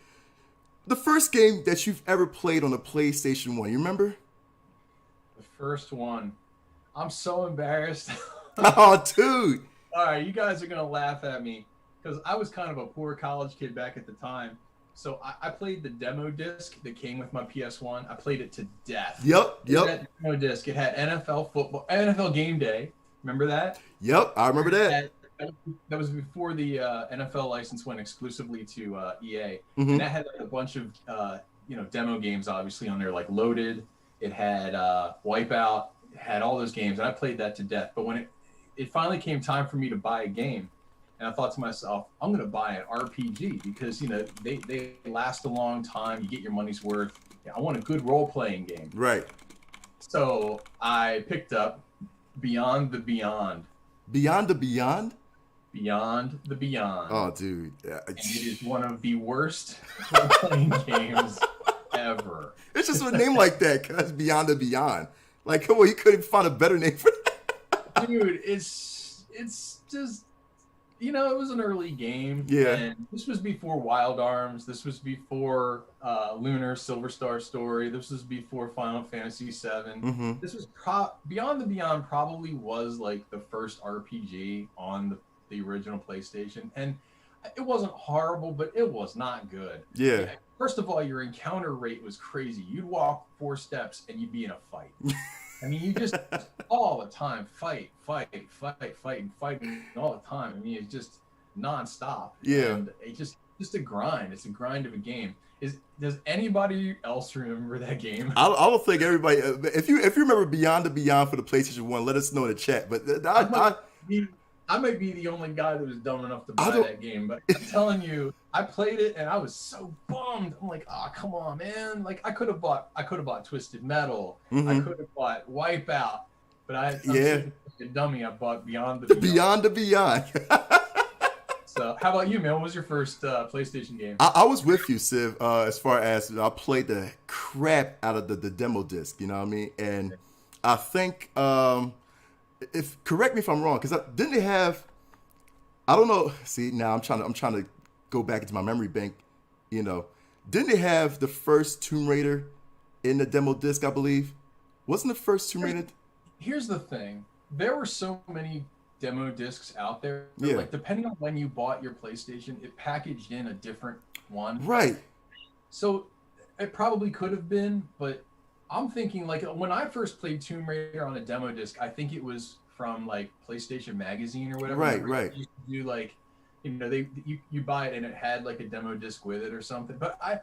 The first game that you've ever played on a PlayStation 1, you remember? The first one. I'm so embarrassed. Oh, dude. All right, you guys are going to laugh at me because I was kind of a poor college kid back at the time. So I played the demo disc that came with my PS1. I played it to death. Yep. That demo disc. It had NFL football, NFL Game Day. Remember that? Yep, I remember that. That was before the NFL license went exclusively to EA, Mm-hmm. and that had like a bunch of demo games obviously on there, like Loaded. It had Wipeout. It had all those games, and I played that to death. But when it finally came time for me to buy a game, and I thought to myself, I'm going to buy an RPG because they last a long time. You get your money's worth. I want a good role-playing game. Right. So I picked up Beyond the Beyond. Beyond the Beyond? Beyond the Beyond. Oh, dude. And it is one of the worst role-playing games ever. It's just a name like that, cuz Beyond the Beyond. Like, come on, you couldn't find a better name for that. Dude, it's just, it was an early game. Yeah. And this was before Wild Arms. This was before Lunar Silver Star Story. This was before Final Fantasy VII. Mm-hmm. This was Beyond the Beyond probably was like the first RPG on the original PlayStation. And it wasn't horrible, but it was not good. Yeah. First of all, your encounter rate was crazy. You'd walk 4 steps and you'd be in a fight. I mean, you just all the time fighting all the time. I mean, it's just nonstop. Yeah. And it's just a grind. It's a grind of a game. Does anybody else remember that game? I don't think everybody. If you remember Beyond the Beyond for the PlayStation 1, let us know in the chat. But I might be the only guy that was dumb enough to buy that game, but I'm telling you, I played it and I was so bummed. I'm like, come on, man! Like I could have bought Twisted Metal. Mm-hmm. I could have bought Wipeout, but I'm a dummy. I bought Beyond the Beyond. Beyond the Beyond. So, how about you, man? What was your first PlayStation game? I was with you, Civ. As far as I played the crap out of the demo disc, you know what I mean? And I think. If correct me if I'm wrong, because didn't they have? I don't know. See, now I'm trying to go back into my memory bank. Didn't they have the first Tomb Raider in the demo disc? I believe wasn't the first Tomb Raider. Here's the thing: there were so many demo discs out there. Yeah. Like depending on when you bought your PlayStation, it packaged in a different one. Right. So it probably could have been, but. I'm thinking like when I first played Tomb Raider on a demo disc, I think it was from like PlayStation Magazine or whatever. Right. You do like, you buy it and it had like a demo disc with it or something. But I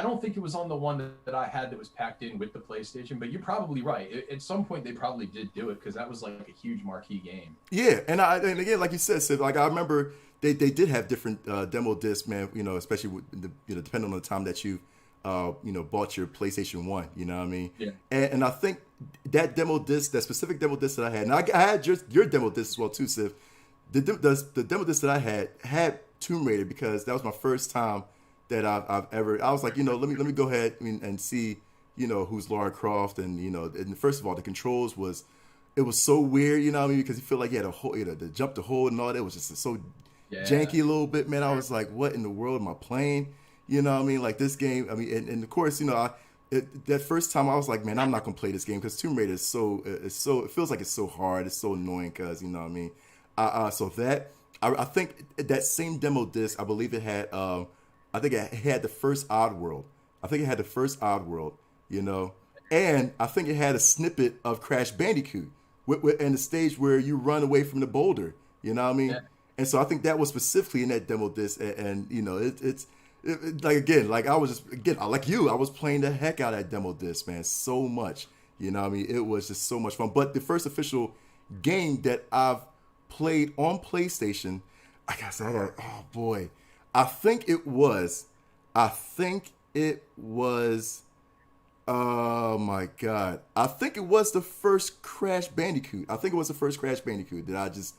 don't think it was on the one that I had that was packed in with the PlayStation. But you're probably right. At some point they probably did do it because that was like a huge marquee game. Yeah, and again, like you said, Sid, like I remember they did have different demo discs, man. Especially with depending on the time that you. Bought your PlayStation 1, you know what I mean? Yeah. And I think that demo disc, that specific demo disc that I had, and I had your demo disc as well too, Civ. The demo disc that I had Tomb Raider because that was my first time that I've ever. I was like, let me go ahead and see, who's Lara Croft, and and first of all, the controls it was so weird, you know what I mean? Because you feel like you had a whole, to jump the hold and all that. It was just so janky a little bit, man. I was like, what in the world am I playing? You know what I mean? Like this game, I mean, and of course, that first time I was like, man, I'm not going to play this game because Tomb Raider is it feels like it's so hard. It's so annoying because, you know what I mean? So I think that same demo disc, I believe it had, I think it had the first Oddworld. And I think it had a snippet of Crash Bandicoot and the stage where you run away from the boulder, you know what I mean? Yeah. And so I think that was specifically in that demo disc and it's, I was like you, I was playing the heck out of that demo disc, man, so much. You know what I mean? It was just so much fun. But the first official game that I've played on PlayStation, I guess oh boy. I think it was oh my God. I think it was the first Crash Bandicoot. That I just,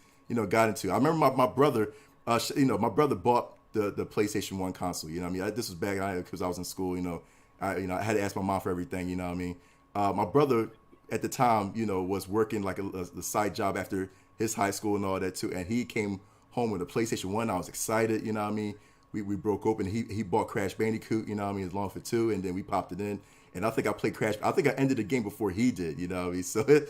got into. I remember my brother, my brother bought the PlayStation 1 console, you know what I mean? This was back because I was in school, I had to ask my mom for everything, you know what I mean? My brother at the time, was working like a side job after his high school and all that too, and he came home with a PlayStation 1. I was excited, you know what I mean? We broke open. He bought Crash Bandicoot, you know what I mean, along for 2, and then we popped it in. And I think I played Crash. I think I ended the game before he did, you know what I mean? So it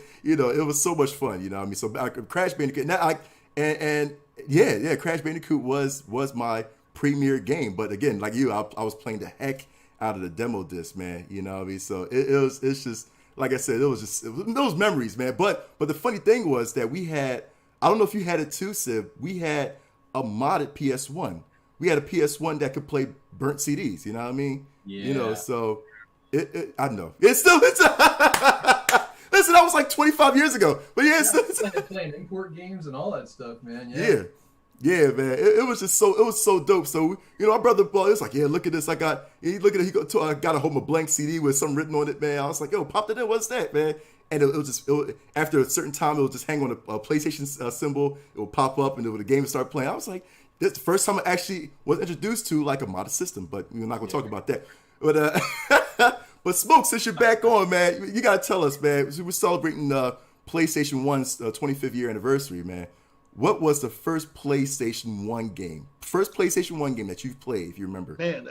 was so much fun, you know what I mean? So Crash Bandicoot. Now Crash Bandicoot was my premier game. But again, like you, I was playing the heck out of the demo disc, man. You know what I mean? So it's just like I said, it was those memories, man. But the funny thing was that we had, I don't know if you had it too, Sib. We had a modded PS1. We had a PS1 that could play burnt CDs. You know what I mean? Yeah. You know, so I know it's listen, that was like 25 years ago. But yeah, playing import games and all that stuff, man. Yeah, man. It was just so, it was so dope. So, you know, our brother, it was like, yeah, look at this. I got a hold of a blank CD with something written on it, man. I was like, yo, pop that in. What's that, man? And it was just, after a certain time, it would just hang on a PlayStation symbol. It would pop up and the game would start playing. I was like, that's the first time I actually was introduced to like a modded system, but we're not going to talk about that. But, but Smoke, since you're back on, man, you got to tell us, man, we're celebrating PlayStation 1's 25th year anniversary, man. What was the first PlayStation 1 game? First PlayStation 1 game that you've played, if you remember. Man,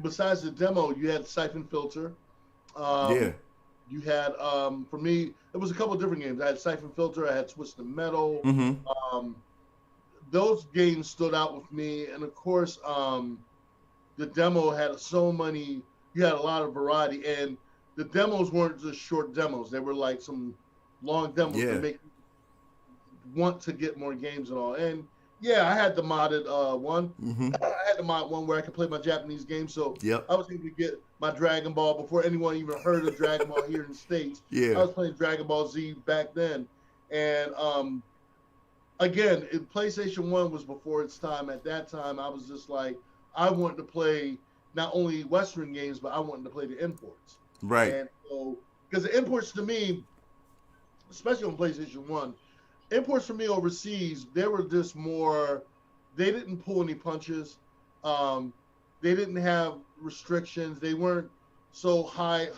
besides the demo, you had Siphon Filter. Yeah. You had, for me, it was a couple of different games. I had Siphon Filter. I had Twisted Metal. Mm-hmm. Those games stood out with me. And, of course, the demo had so many. You had a lot of variety. And the demos weren't just short demos. They were like some long demos to make want to get more games and all. And yeah, I had the modded one. Mm-hmm. I had the mod one where I could play my Japanese games. So I was able to get my Dragon Ball before anyone even heard of Dragon Ball here in the States. Yeah. I was playing Dragon Ball Z back then. And again, PlayStation 1 was before its time. At that time, I was just like, I wanted to play not only Western games, but I wanted to play the imports. Right. And so, because the imports to me, especially on PlayStation 1, imports for me overseas, they were just more, they didn't pull any punches. They didn't have restrictions. They weren't so high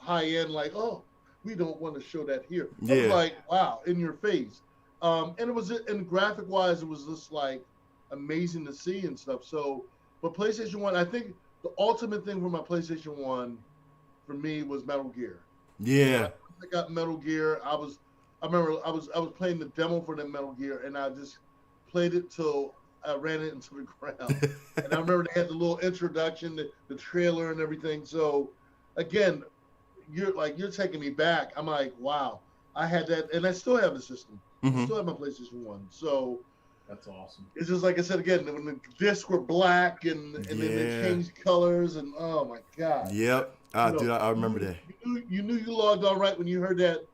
end, like, oh, we don't want to show that here. It was like, wow, in your face. And it was, and graphic wise, it was just like amazing to see and stuff. So, but PlayStation 1, I think the ultimate thing for my PlayStation 1 for me was Metal Gear. Yeah. I got Metal Gear. I remember I was playing the demo for the Metal Gear, and I just played it till I ran it into the ground. And I remember they had the little introduction, the trailer and everything. So again, you're taking me back. I'm like, wow, I had that, and I still have the system. Mm-hmm. I still have my PlayStation 1. So that's awesome. It's just like I said again, when the discs were black and then they changed colors, and oh my god. Yep. Dude, I remember that. You knew you logged on right when you heard that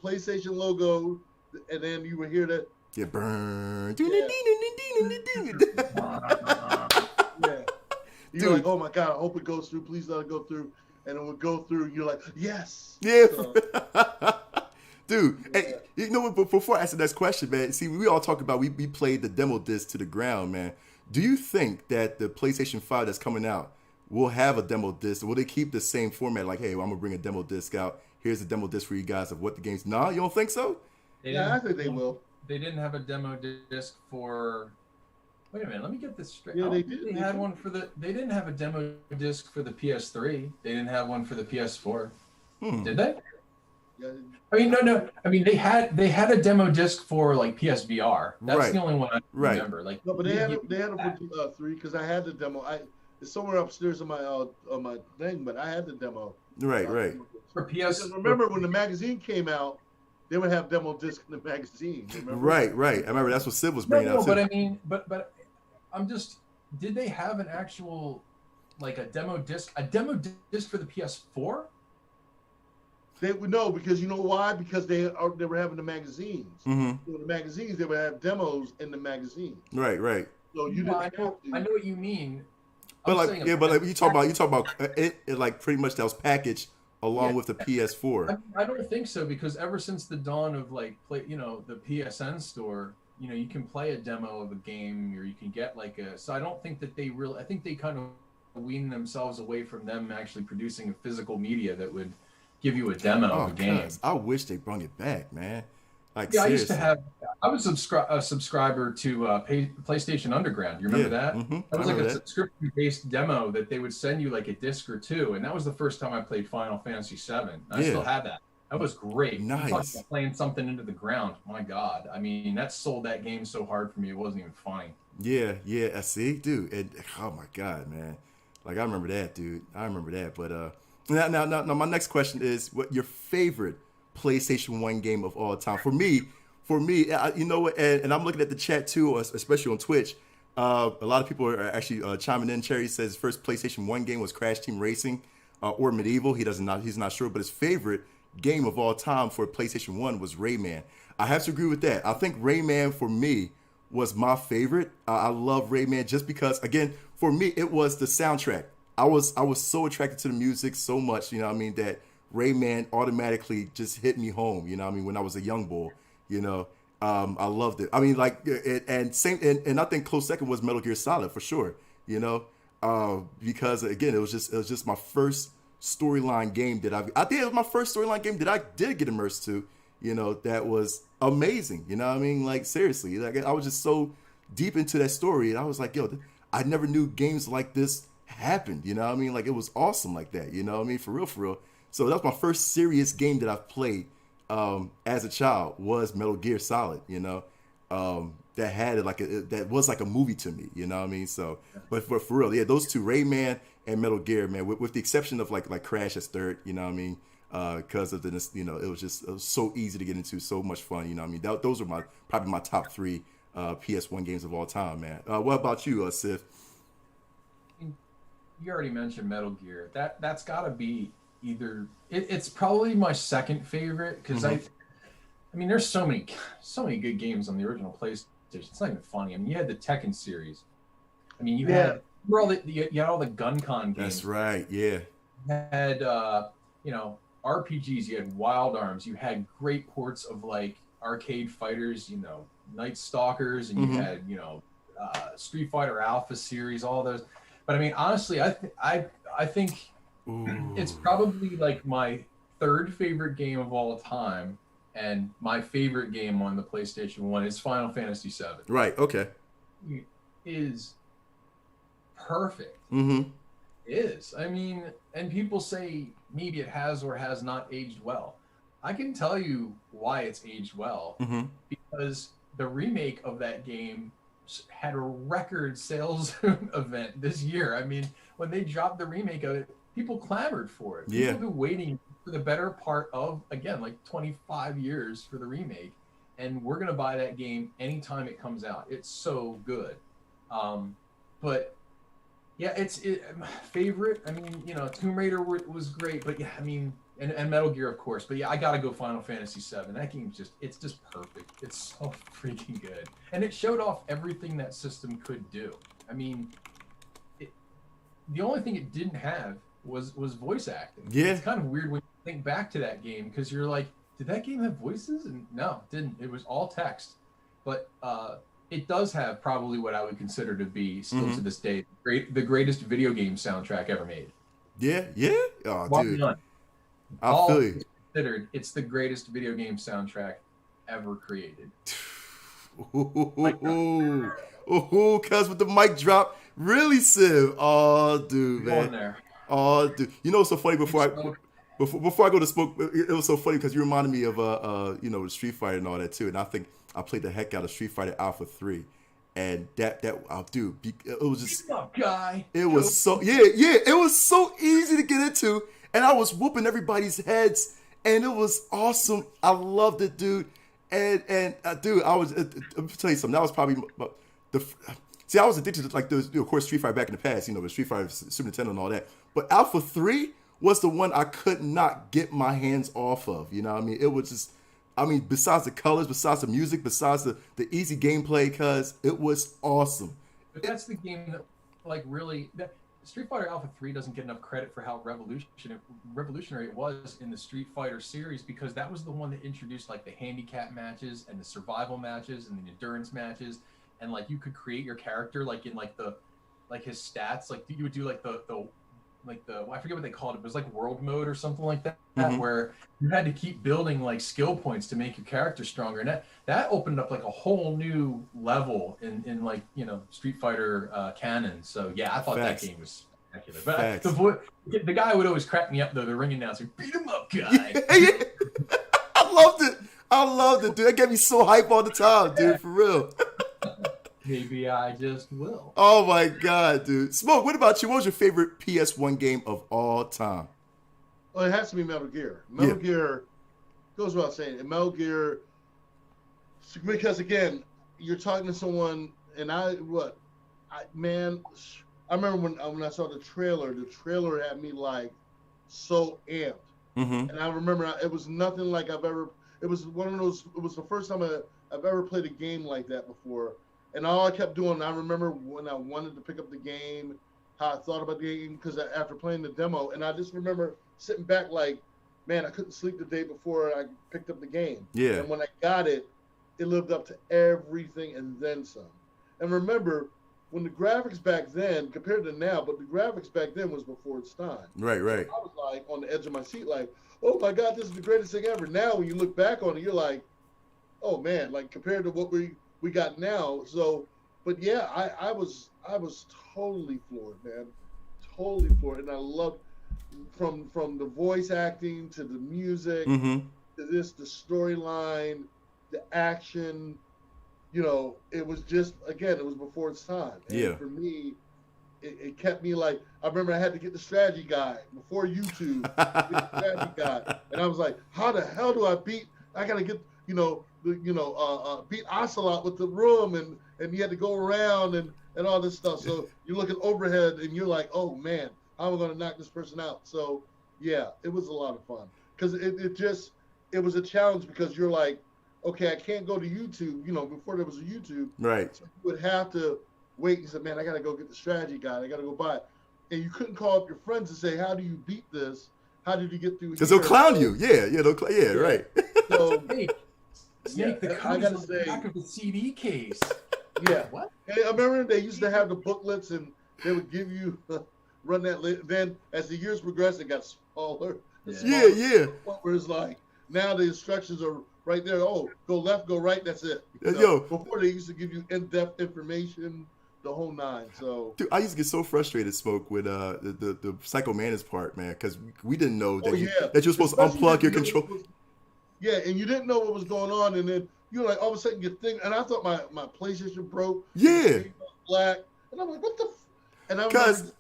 PlayStation logo, and then you would hear that. Get burned. Yeah. You're like, oh my god, I hope it goes through. Please let it go through. And it would go through, and you're like, yes. Yeah. So, dude, hey, you know what? Before I answer this question, man, see, we all talk about we played the demo disc to the ground, man. Do you think that the PlayStation 5 that's coming out will have a demo disc? Will they keep the same format? Like, hey, well, I'm gonna bring a demo disc out. Here's a demo disc for you guys of what the game's. No, you don't think so? Yeah, I think they will. They didn't have a demo disc for. Wait a minute, let me get this straight. Yeah, they did. They had one for the. They didn't have a demo disc for the PS3. They didn't have one for the PS4. Did they? Yeah. I mean, no. I mean, they had a demo disc for like PSVR. That's the only one I remember. Like, no, but they had it for 3 because I had the demo. It's somewhere upstairs on my thing, but I had the demo. Right. For PS. Because remember when the magazine came out, they would have demo disc in the magazine. Right. I remember that's what Sid was bringing out too. But I mean, but I'm just. Did they have an actual like a demo disc for the PS4? They would know because you know why? Because they were having the magazines. Mm-hmm. So the magazines, they would have demos in the magazine. Right. So you didn't. I know what you mean. But you talk about it like pretty much that was packaged along with the PS4. I don't think so because ever since the dawn of the PSN store, you can play a demo of a game or you can get so I don't think that I think they kind of weaned themselves away from them actually producing a physical media that would give you a demo of a game. I wish they brought it back, man. Like, yeah, seriously. I was a subscriber to PlayStation Underground. You remember that? Mm-hmm. That was like a subscription-based demo that they would send you like a disc or two, and that was the first time I played Final Fantasy VII. I still had that. That was great. You talked Nice. about playing something into the ground. My God. I mean, that sold that game so hard for me. It wasn't even funny. Yeah, yeah. I see, dude. And oh my God, man. Like I remember that, dude. I remember that. But now, my next question is, what your favorite PlayStation 1 game of all time? For me, you know what? And I'm looking at the chat too, especially on Twitch. A lot of people are actually chiming in. Cherry says his first PlayStation 1 game was Crash Team Racing or Medieval. He's not sure, but his favorite game of all time for PlayStation 1 was Rayman. I have to agree with that. I think Rayman for me was my favorite. I love Rayman just because, again, for me it was the soundtrack. I was so attracted to the music so much, you know what I mean, that Rayman automatically just hit me home, you know what I mean, when I was a young boy, you know. I loved it. I mean, like, and I think close second was Metal Gear Solid for sure, you know, because again, it was just my first storyline game that I think it was my first storyline game that I did get immersed to, you know, that was amazing. You know what I mean? Like, seriously, like I was just so deep into that story, and I was like, yo, I never knew games like this happened. You know what I mean? Like, it was awesome like that. You know what I mean? For real, for real. So that was my first serious game that I've played as a child was Metal Gear Solid. You know, that had it like that was like a movie to me. You know what I mean? So, but for real, yeah, those two, Rayman and Metal Gear, man, with the exception of like Crash as third. You know what I mean? Because of the, you know, it was so easy to get into, so much fun. You know what I mean? Those are probably my top three PS1 games of all time, man. What about you, Sif? You already mentioned Metal Gear. That's got to be either. It's probably my second favorite because I mean, there's so many good games on the original PlayStation. It's not even funny. I mean, you had the Tekken series. I mean, you had you had all the GunCon games. That's right. Yeah. You had you know, RPGs. You had Wild Arms. You had great ports of like arcade fighters. You know, Night Stalkers, and you had, you know, Street Fighter Alpha series. All those. But I mean, honestly, I think it's probably like my third favorite game of all time, and my favorite game on the PlayStation 1 is Final Fantasy VII. Right. Okay. It is perfect. Mm-hmm. It is. I mean, and people say maybe it has or has not aged well. I can tell you why it's aged well, because the remake of that game had a record sales event this year. I mean, when they dropped the remake of it, people clamored for it. People have been waiting for the better part of, again, like 25 years for the remake, and we're gonna buy that game anytime it comes out. It's so good. But yeah, it's favorite. I mean, you know, Tomb Raider was great, but yeah, I mean, and Metal Gear, of course. But yeah, I gotta go Final Fantasy VII. That game's it's just perfect. It's so freaking good, and it showed off everything that system could do. I mean, the only thing it didn't have was voice acting. Yeah, it's kind of weird when you think back to that game, because you're like, did that game have voices? And no, it didn't. It was all text. But it does have probably what I would consider to be, still to this day, the greatest video game soundtrack ever made. Yeah, yeah. Oh, dude. I feel you. Considered, it's the greatest video game soundtrack ever created. Ooh, cuz with the mic drop, really, Civ? Oh, dude, man. There. Oh, dude. You know what's so funny? Before I go to smoke, it was so funny because you reminded me of you know, Street Fighter and all that too. And I think I played the heck out of Street Fighter Alpha 3. And that dude, it was just, guy. It was so, it was so easy to get into, and I was whooping everybody's heads, and it was awesome. I loved it, dude. And dude, I was, let me tell you something. That was probably I was addicted to, like, of course, Street Fighter back in the past, you know, the Street Fighter, Super Nintendo and all that. But Alpha 3 was the one I could not get my hands off of. You know what I mean? It was just, I mean, besides the colors, besides the music, besides the easy gameplay, cuz it was awesome. But that's the game that, like, really, Street Fighter Alpha 3 doesn't get enough credit for how revolutionary it was in the Street Fighter series, because that was the one that introduced, like, the handicap matches and the survival matches and the endurance matches, and, like, you could create your character, like, in, like, his stats, like, you would do, like, the I forget what they called it, but it was like world mode or something like that, where you had to keep building, like, skill points to make your character stronger, and that opened up, like, a whole new level in like, you know, Street Fighter canon. So yeah, I thought that game was spectacular. But the guy would always crack me up, though, the ring announcer, beat him up, guy. I loved it, dude. That gave me so hype all the time, dude. For real. Maybe I just will. Oh my god, dude. Smoke, what about you? What was your favorite PS1 game of all time? Well, it has to be Metal Gear. Metal Gear goes without saying. And Metal Gear, because again, you're talking to someone, and man, I remember when I saw the trailer had me like so amped. Mm-hmm. And I remember it was nothing like I've ever. It was one of those. It was the first time I've ever played a game like that before. And all I kept doing, I remember when I wanted to pick up the game, how I thought about the game, because after playing the demo, and I just remember sitting back like, man, I couldn't sleep the day before I picked up the game. Yeah. And when I got it, it lived up to everything and then some. And remember, when the graphics back then, compared to now, but the graphics back then was before its time. Right. So I was like on the edge of my seat, like, oh my God, this is the greatest thing ever. Now, when you look back on it, you're like, oh man, like compared to what we got now. So, but yeah, I was totally floored, man, totally floored, and I loved from the voice acting to the music Mm-hmm. to the storyline, the action. You know, it was just, again, it was before its time. And for me, it kept me like, I remember I had to get the strategy guide before YouTube, get the strategy guide, and I was like, how the hell do I gotta get, beat Ocelot with the room, and you had to go around and all this stuff. So you look at overhead and you're like, oh man, how am I gonna knock this person out? So yeah, it was a lot of fun, because it was a challenge, because you're like, okay, I can't go to YouTube, before there was a YouTube. Right. So you would have to wait and say, man, I got to go get the strategy guide. I got to go buy it. And you couldn't call up your friends and say, how do you beat this? How did you get through here? Because they'll clown you. Yeah, right. So, hey, Snake, the I code's got to on the say, back of the CD case. Yeah. What? And I remember they used to have the booklets, and they would give you, run that. Then as the years progressed, it got smaller. Yeah. Where it's like, now the instructions are right there. Oh, go left, go right. That's it. Before they used to give you in-depth information, the whole nine. So, dude, I used to get so frustrated, Smoke, with the Psycho Mantis part, man, because we didn't know that that you're supposed to unplug your control. Yeah, and you didn't know what was going on, and then you were like, all of a sudden you think, and I thought my PlayStation broke. Yeah. Black, and I'm like, what the? And I remember,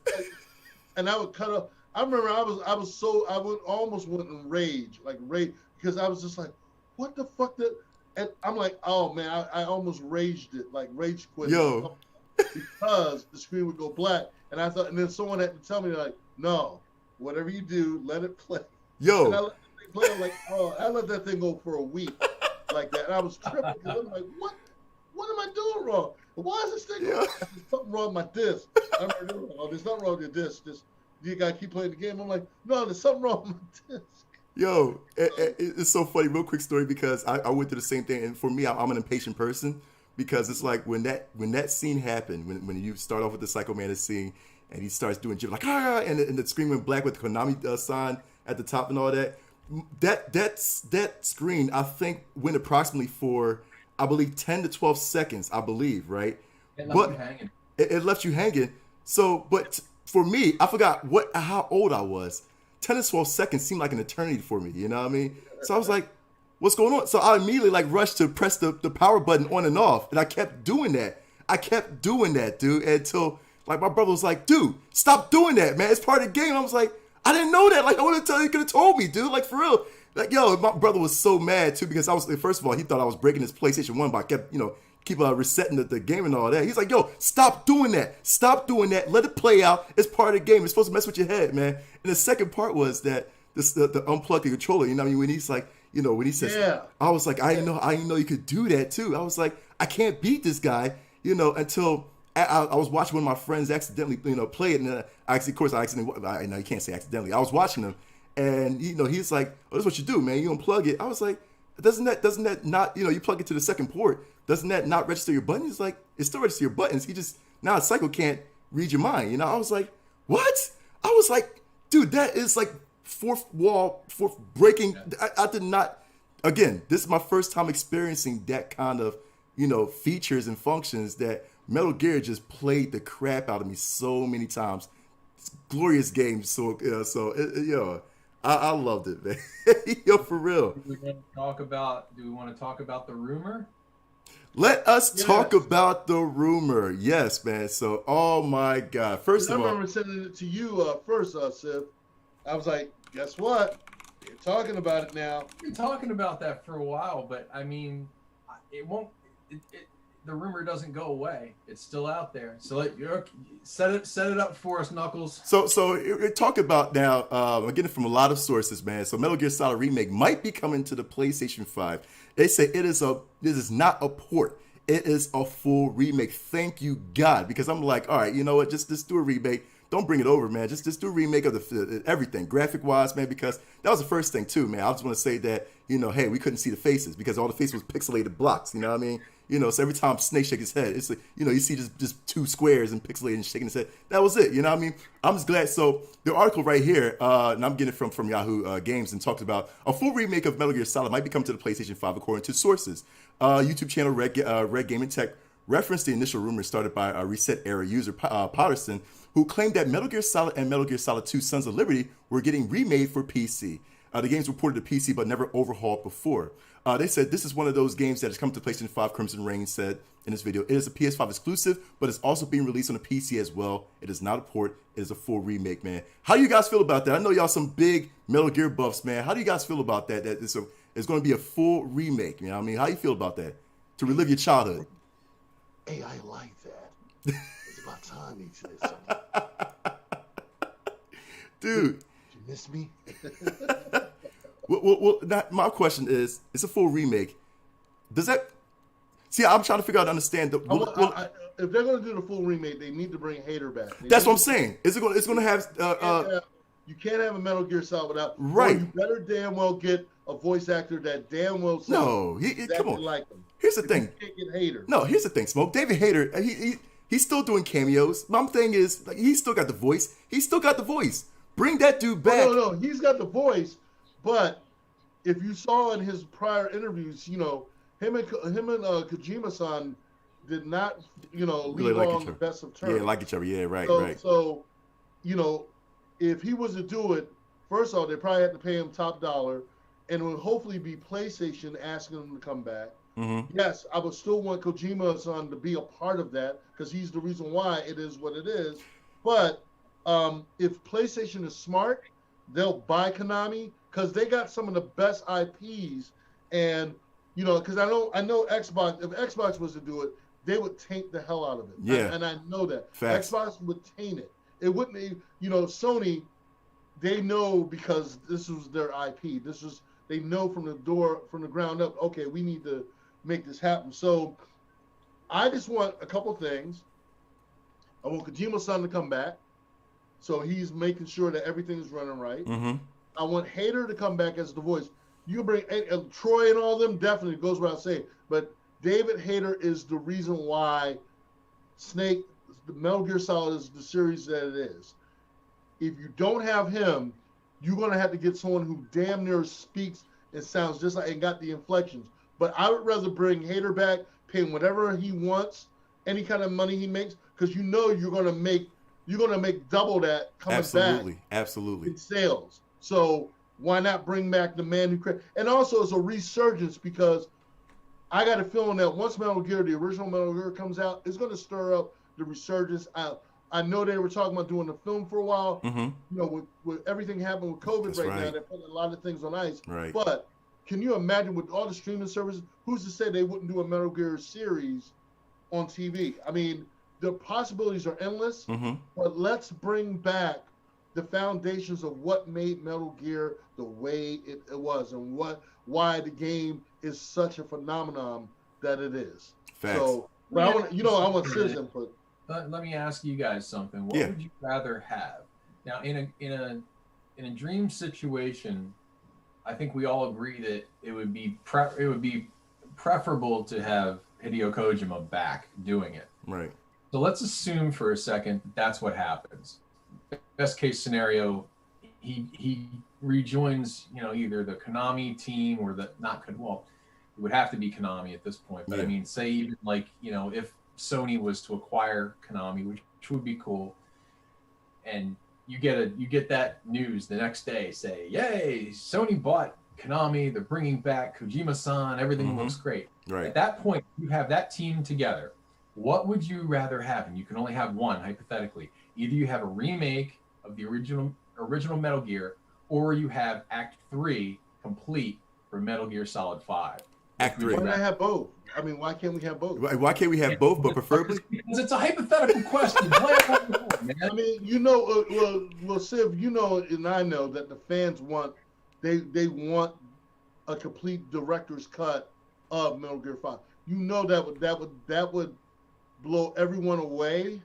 and I would cut up. I remember I would almost went in rage, because I was just like, what the fuck did? And I'm like, oh man, I almost raged it, like rage quit. Because the screen would go black, and I thought, and then someone had to tell me like, no, whatever you do, let it play. And I let the thing play. I'm like, oh, I let that thing go for a week like that, and I was tripping, because I'm like, what am I doing wrong? Why is this thing? There's something wrong with my disc. I remember, oh, there's nothing wrong with your disc. Just you gotta keep playing the game. I'm like, no, there's something wrong with my disc. It's so funny. Real quick story, because I went through the same thing, and for me, I'm an impatient person, because it's like when that scene happened, when you start off with the Psycho Mantis scene, and he starts doing jib like and the screen went black with the Konami sign at the top and all that. That screen, I think, went approximately for, I believe, 10 to 12 seconds. I believe, right? It left you hanging. It left you hanging. So, but for me, I forgot how old I was. 10 to 12 seconds seemed like an eternity for me, you know what I mean? So I was like, what's going on? So I immediately rushed to press the power button on and off, and I kept doing that, dude, until my brother was like, dude, stop doing that, man. It's part of the game. I was like, I didn't know that. I would have told you, could have told me, dude, for real. My brother was so mad too, because first of all, he thought I was breaking his PlayStation 1, but I kept, keep resetting the game and all that. He's like, yo, stop doing that. Let it play out. It's part of the game. It's supposed to mess with your head, man. And the second part was that the unplug the controller. You know what I mean? When he's like, when he says, I was like, I didn't know you could do that too. I was like, I can't beat this guy, until I was watching one of my friends accidentally, play it. And I know you can't say accidentally. I was watching him, and he's like, oh, this is what you do, man. You unplug it. I was like, doesn't that not, you plug it to the second port. Doesn't that not register your buttons? He's like, it still registers your buttons. He just, now Psycho can't read your mind. I was like, what? I was like, dude, that is like fourth breaking. I did not, again, this is my first time experiencing that kind of, features and functions that Metal Gear just played the crap out of me so many times. It's a glorious game. So I loved it, man. Yo, for real. Do we want to talk about the rumor? Let us talk Yes. about the rumor. Yes, man. So, oh my God. First I of all, remember sending it to you first, Sif. I was like, guess what? You're talking about it now. We've been talking about that for a while, but I mean, it won't. The rumor doesn't go away. It's still out there. So set it up for us, Knuckles. so we're talking about now. I'm getting it from a lot of sources, man. So Metal Gear Solid Remake might be coming to the PlayStation 5. They say this is not a port. It is a full remake. Thank you, God, because I'm like, all right, you know what? Just do a remake. Don't bring it over, man. Just do a remake of everything, graphic wise, man. Because that was the first thing too, man. I just want to say that, you know, hey, we couldn't see the faces because all the faces was pixelated blocks. You know what I mean? You know, so every time Snake shake his head, it's like, you know, you see just two squares and pixelated and shaking his head. That was it. You know what I mean? I'm just glad. So the article right here, and I'm getting it from Yahoo Games, and talks about a full remake of Metal Gear Solid might be coming to the PlayStation 5 according to sources. YouTube channel Red Gaming Tech referenced the initial rumors started by a Reset Era user Patterson, who claimed that Metal Gear Solid and Metal Gear Solid 2 Sons of Liberty were getting remade for PC. The games reported to PC but never overhauled before. They said this is one of those games that has come to PlayStation 5. Crimson Rain said in this video, it is a PS5 exclusive, but it's also being released on a PC as well. It is not a port. It is a full remake, man. How do you guys feel about that? I know y'all some big Metal Gear buffs, man. How do you guys feel about that? That it's going to be a full remake. You know what I mean? How do you feel about that? To relive your childhood. Hey, I like that. It's about time he said something. Dude. Did you miss me? Well, my question is, it's a full remake. Does that... See, I'm trying to figure out and understand. If they're going to do the full remake, they need to bring Hader back. That's what I'm saying. It's going to have... you can't have a Metal Gear Solid without... Right. Or you better damn well get a voice actor that damn well sounds exactly come on. like him. Here's the thing. You can't get Hader. No, here's the thing, Smoke. David Hayter, he's still doing cameos. My thing is, like, he's still got the voice. He's still got the voice. Bring that dude back. No, he's got the voice, but if you saw in his prior interviews, you know, him and Kojima-san did not, you know, Really leave like on each the other. best of terms. Yeah, like each other. Yeah, right, So, right. So, you know, if he was to do it, first of all, they probably had to pay him top dollar, and it would hopefully be PlayStation asking him to come back. Mm-hmm. Yes, I would still want Kojima-san to be a part of that because he's the reason why it is what it is. But if PlayStation is smart, they'll buy Konami because they got some of the best IPs. And, you know, because I know Xbox, if Xbox was to do it, they would taint the hell out of it. Yeah. And I know that. Facts. Xbox would taint it. It wouldn't be, you know, Sony, they know because this was their IP. They know from the ground up, okay, we need to make this happen. So I just want a couple things. I want Kojima-san to come back. So he's making sure that everything is running right. Mm-hmm. I want Hader to come back as the voice. You bring Troy and all of them, definitely goes without saying. But David Hayter is the reason why Snake, the Metal Gear Solid is the series that it is. If you don't have him, you're going to have to get someone who damn near speaks and sounds just like and got the inflections. But I would rather bring Hader back, pay him whatever he wants, any kind of money he makes, because you know you're going to make double that coming back. Absolutely. In sales. So why not bring back the man who created? And also it's a resurgence because I got a feeling that once Metal Gear, the original Metal Gear comes out, it's going to stir up the resurgence. I know they were talking about doing the film for a while. Mm-hmm. You know, with everything happening with COVID That's right right. now, they're putting a lot of things on ice. Right. But can you imagine with all the streaming services, who's to say they wouldn't do a Metal Gear series on TV? I mean, the possibilities are endless, Mm-hmm. but let's bring back the foundations of what made Metal Gear the way it was and why the game is such a phenomenon that it is. Facts. So, but I want citizen input. Let me ask you guys something. What would you rather have? Now, in a dream situation, I think we all agree that it would be preferable to have Hideo Kojima back doing it. Right. So let's assume for a second that's what happens. Best case scenario, he rejoins, you know, either the Konami team or it would have to be Konami at this point. But Yeah. I mean, say even like, you know, if Sony was to acquire Konami, which would be cool, and you get that news the next day, say, yay, Sony bought Konami, they're bringing back Kojima-san, everything looks great. Right. At that point, you have that team together. What would you rather have? And you can only have one, hypothetically. Either you have a remake of the original Metal Gear, or you have Act 3 complete for Metal Gear Solid 5. Act 3. Why not have both? I mean, why can't we have both? Why can't we have both, but preferably? Because it's a hypothetical question. Play it on the board, man. I mean, you know, well, Civ, you know, and I know that the fans want, they want a complete director's cut of Metal Gear 5. You know that would blow everyone away.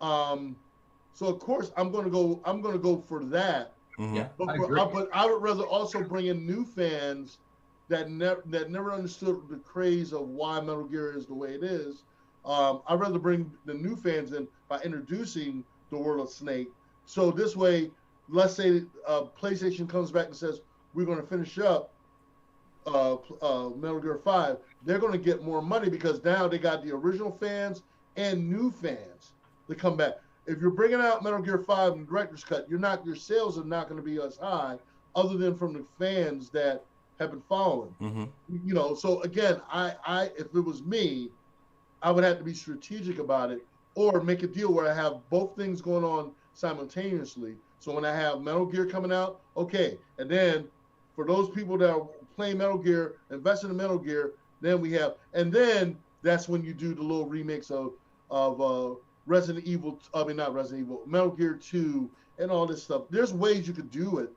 So of course I'm gonna go for that. Yeah, but I would rather also bring in new fans that never understood the craze of why Metal Gear is the way it is. I'd rather bring the new fans in by introducing the world of Snake. So this way, let's say PlayStation comes back and says, we're going to finish up Metal Gear 5. They're going to get more money because now they got the original fans and new fans to come back. If you're bringing out Metal Gear 5 and director's cut, your sales are not going to be as high, other than from the fans that have been following. You know, so again, I if it was me, I would have to be strategic about it, or make a deal where I have both things going on simultaneously. So when I have Metal Gear coming out, okay, and then for those people that are playing Metal Gear, investing in Metal Gear, then we have, and then that's when you do the little remakes of Resident Evil. I mean, not Resident Evil, Metal Gear 2, and all this stuff. There's ways you could do it.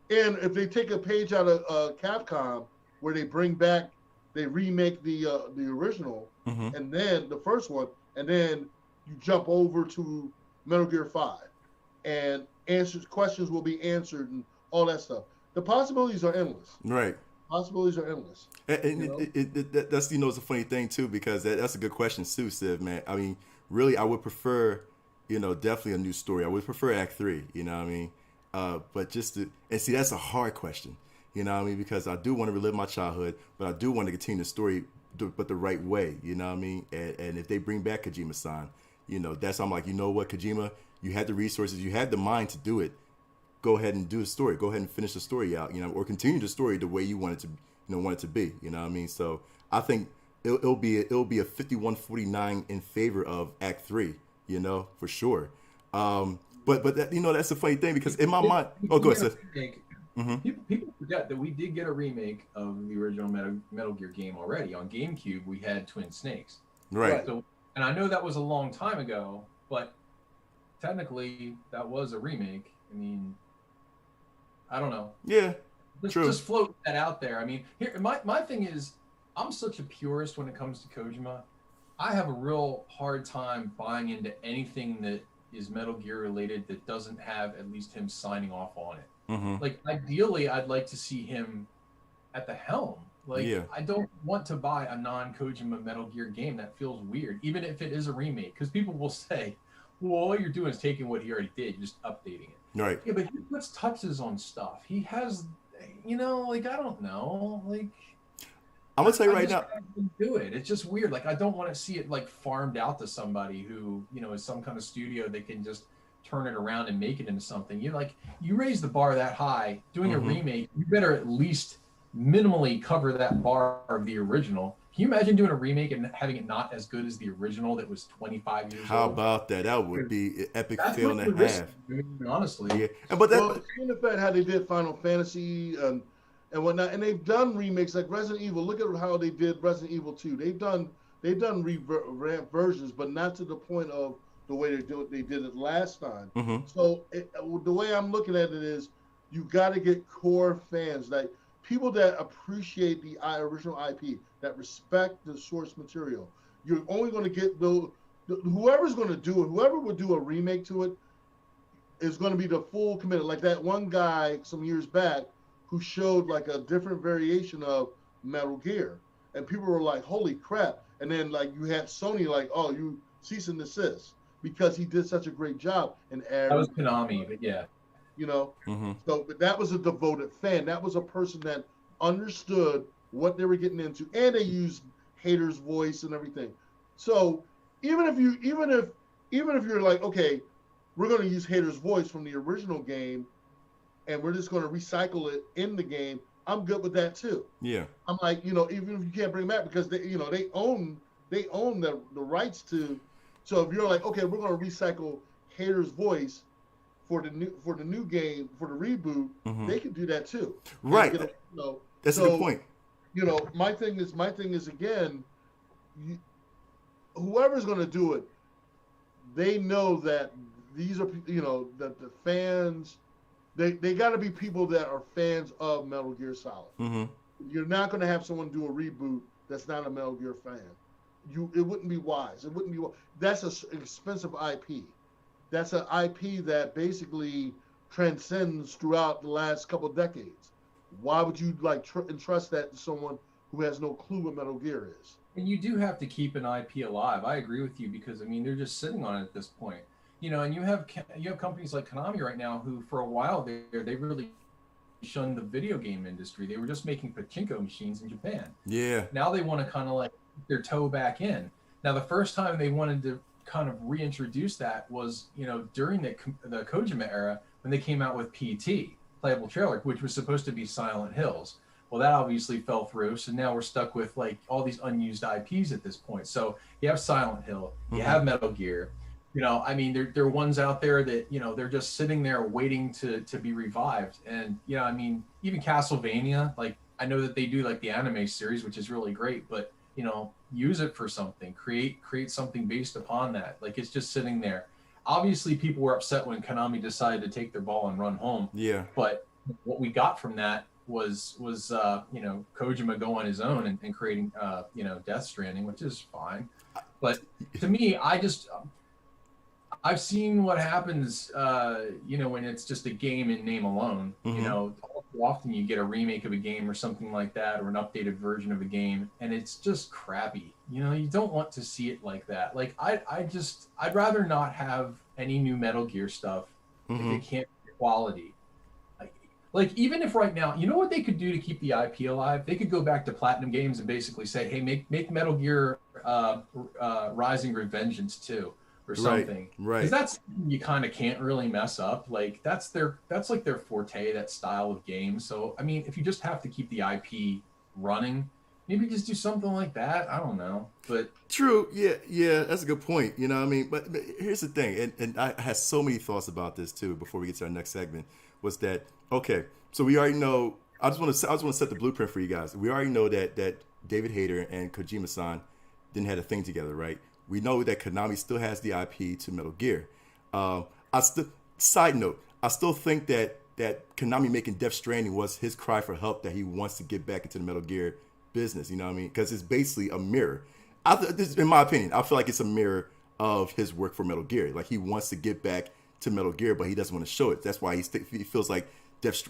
And if they take a page out of Capcom, where they remake the original, and then the first one, and then you jump over to Metal Gear 5, and questions will be answered and all that stuff. The possibilities are endless. Right. Possibilities are endless. And that's, you know, it's a funny thing too, because that's a good question too, Civ, man. I mean, really, I would prefer, you know, definitely a new story. I would prefer Act 3, you know what I mean? But and see, that's a hard question, you know what I mean? Because I do want to relive my childhood, but I do want to continue the story, but the right way, you know what I mean? And if they bring back Kojima-san, you know, I'm like, you know what, Kojima, you had the resources, you had the mind to do it. Go ahead and do the story. Go ahead and finish the story out, you know, or continue the story the way you want it to be, you know what I mean? So I think it'll be a 51-49 in favor of Act 3, you know, for sure. But that, you know, that's a funny thing, because in my mind, go ahead, Seth. People forget that we did get a remake of the original Metal Gear game already. On GameCube, we had Twin Snakes. Right. So, and I know that was a long time ago, but technically that was a remake. I mean, I don't know. Yeah, just float that out there. I mean, here my thing is, I'm such a purist when it comes to Kojima. I have a real hard time buying into anything that is Metal Gear related that doesn't have at least him signing off on it. Like, ideally, I'd like to see him at the helm. Like, I don't want to buy a non-Kojima Metal Gear game. That feels weird, even if it is a remake, because people will say, well, all you're doing is taking what he already did, you're just updating it. Right. Yeah, but he puts touches on stuff. He has, you know, like, I don't know, like, I'm gonna tell you right now. Do it. It's just weird. Like, I don't want to see it like farmed out to somebody who, you know, is some kind of studio that can just turn it around and make it into something. You like, you raise the bar that high, doing a remake, you better at least minimally cover that bar of the original. Can you imagine doing a remake and having it not as good as the original that was 25 years old? How about that? That would be an epic fail and a half. Honestly. Yeah. But seeing the fact how they did Final Fantasy and whatnot, and they've done remakes like Resident Evil. Look at how they did Resident Evil 2. They've done revamped versions, but not to the point of the way they did it last time. So the way I'm looking at it is, you got to get core fans, like people that appreciate the original IP, that respect the source material. You're only going to get whoever's going to do it, whoever would do a remake to it, is going to be the full committed. Like that one guy some years back who showed like a different variation of Metal Gear, and people were like, "Holy crap!" And then like you had Sony like, "Oh, you cease and desist," because he did such a great job. And that was Konami, but yeah. You know, so but that was a devoted fan. That was a person that understood what they were getting into, and they used Hater's voice and everything. So even if you're like, okay, we're going to use Hater's voice from the original game, and we're just going to recycle it in the game. I'm good with that too. Yeah. I'm like, you know, even if you can't bring it back because they own the rights to. So if you're like, okay, we're going to recycle Hater's voice for the new game, for the reboot, they can do that too. Right. And, you know, that's a good point. You know, my thing is again, whoever's going to do it, they know that these are, you know, that the fans, they got to be people that are fans of Metal Gear Solid. You're not going to have someone do a reboot that's not a Metal Gear fan. It wouldn't be wise. It wouldn't be. That's an expensive IP. That's an IP that basically transcends throughout the last couple of decades. Why would you like entrust that to someone who has no clue what Metal Gear is? And you do have to keep an IP alive. I agree with you because I mean they're just sitting on it at this point. You know, and you have companies like Konami right now who, for a while they really shunned the video game industry. They were just making pachinko machines in Japan. Yeah. Now they want to kind of like put their toe back in. Now the first time they wanted to kind of reintroduce that was, you know, during the Kojima era when they came out with PT, Playable Trailer, which was supposed to be Silent Hills. Well, that obviously fell through, so now we're stuck with like all these unused IPs at this point. So you have Silent Hill, you have Metal Gear. You know, I mean, there are ones out there that, you know, they're just sitting there waiting to be revived. And, you know, I mean, even Castlevania, like, I know that they do like the anime series, which is really great, but, you know, use it for something, create something based upon that. Like, it's just sitting there. Obviously, people were upset when Konami decided to take their ball and run home. Yeah. But what we got from that was you know, Kojima go on his own and creating, you know, Death Stranding, which is fine. But to me, I've seen what happens, you know, when it's just a game in name alone. You know, often you get a remake of a game or something like that, or an updated version of a game, and it's just crappy. You know, you don't want to see it like that. Like, I'd rather not have any new Metal Gear stuff if it can't be quality. Like, even if right now, you know what they could do to keep the IP alive? They could go back to Platinum Games and basically say, hey, make Metal Gear Rising Revengeance 2. Or something, right? Because that's you kind of can't really mess up. Like that's like their forte, that style of game. So I mean, if you just have to keep the IP running, maybe just do something like that. I don't know, but true, yeah, that's a good point. You know what I mean? But here's the thing, and I had so many thoughts about this too. Before we get to our next segment, was that okay? So we already know. I just want to set the blueprint for you guys. We already know that David Hayter and Kojima-san didn't have a thing together, right? We know that Konami still has the IP to Metal Gear. Side note, I still think that Konami making Death Stranding was his cry for help, that he wants to get back into the Metal Gear business. You know what I mean? Because it's basically a mirror. In my opinion, I feel like it's a mirror of his work for Metal Gear. Like, he wants to get back to Metal Gear, but he doesn't want to show it. That's why he feels like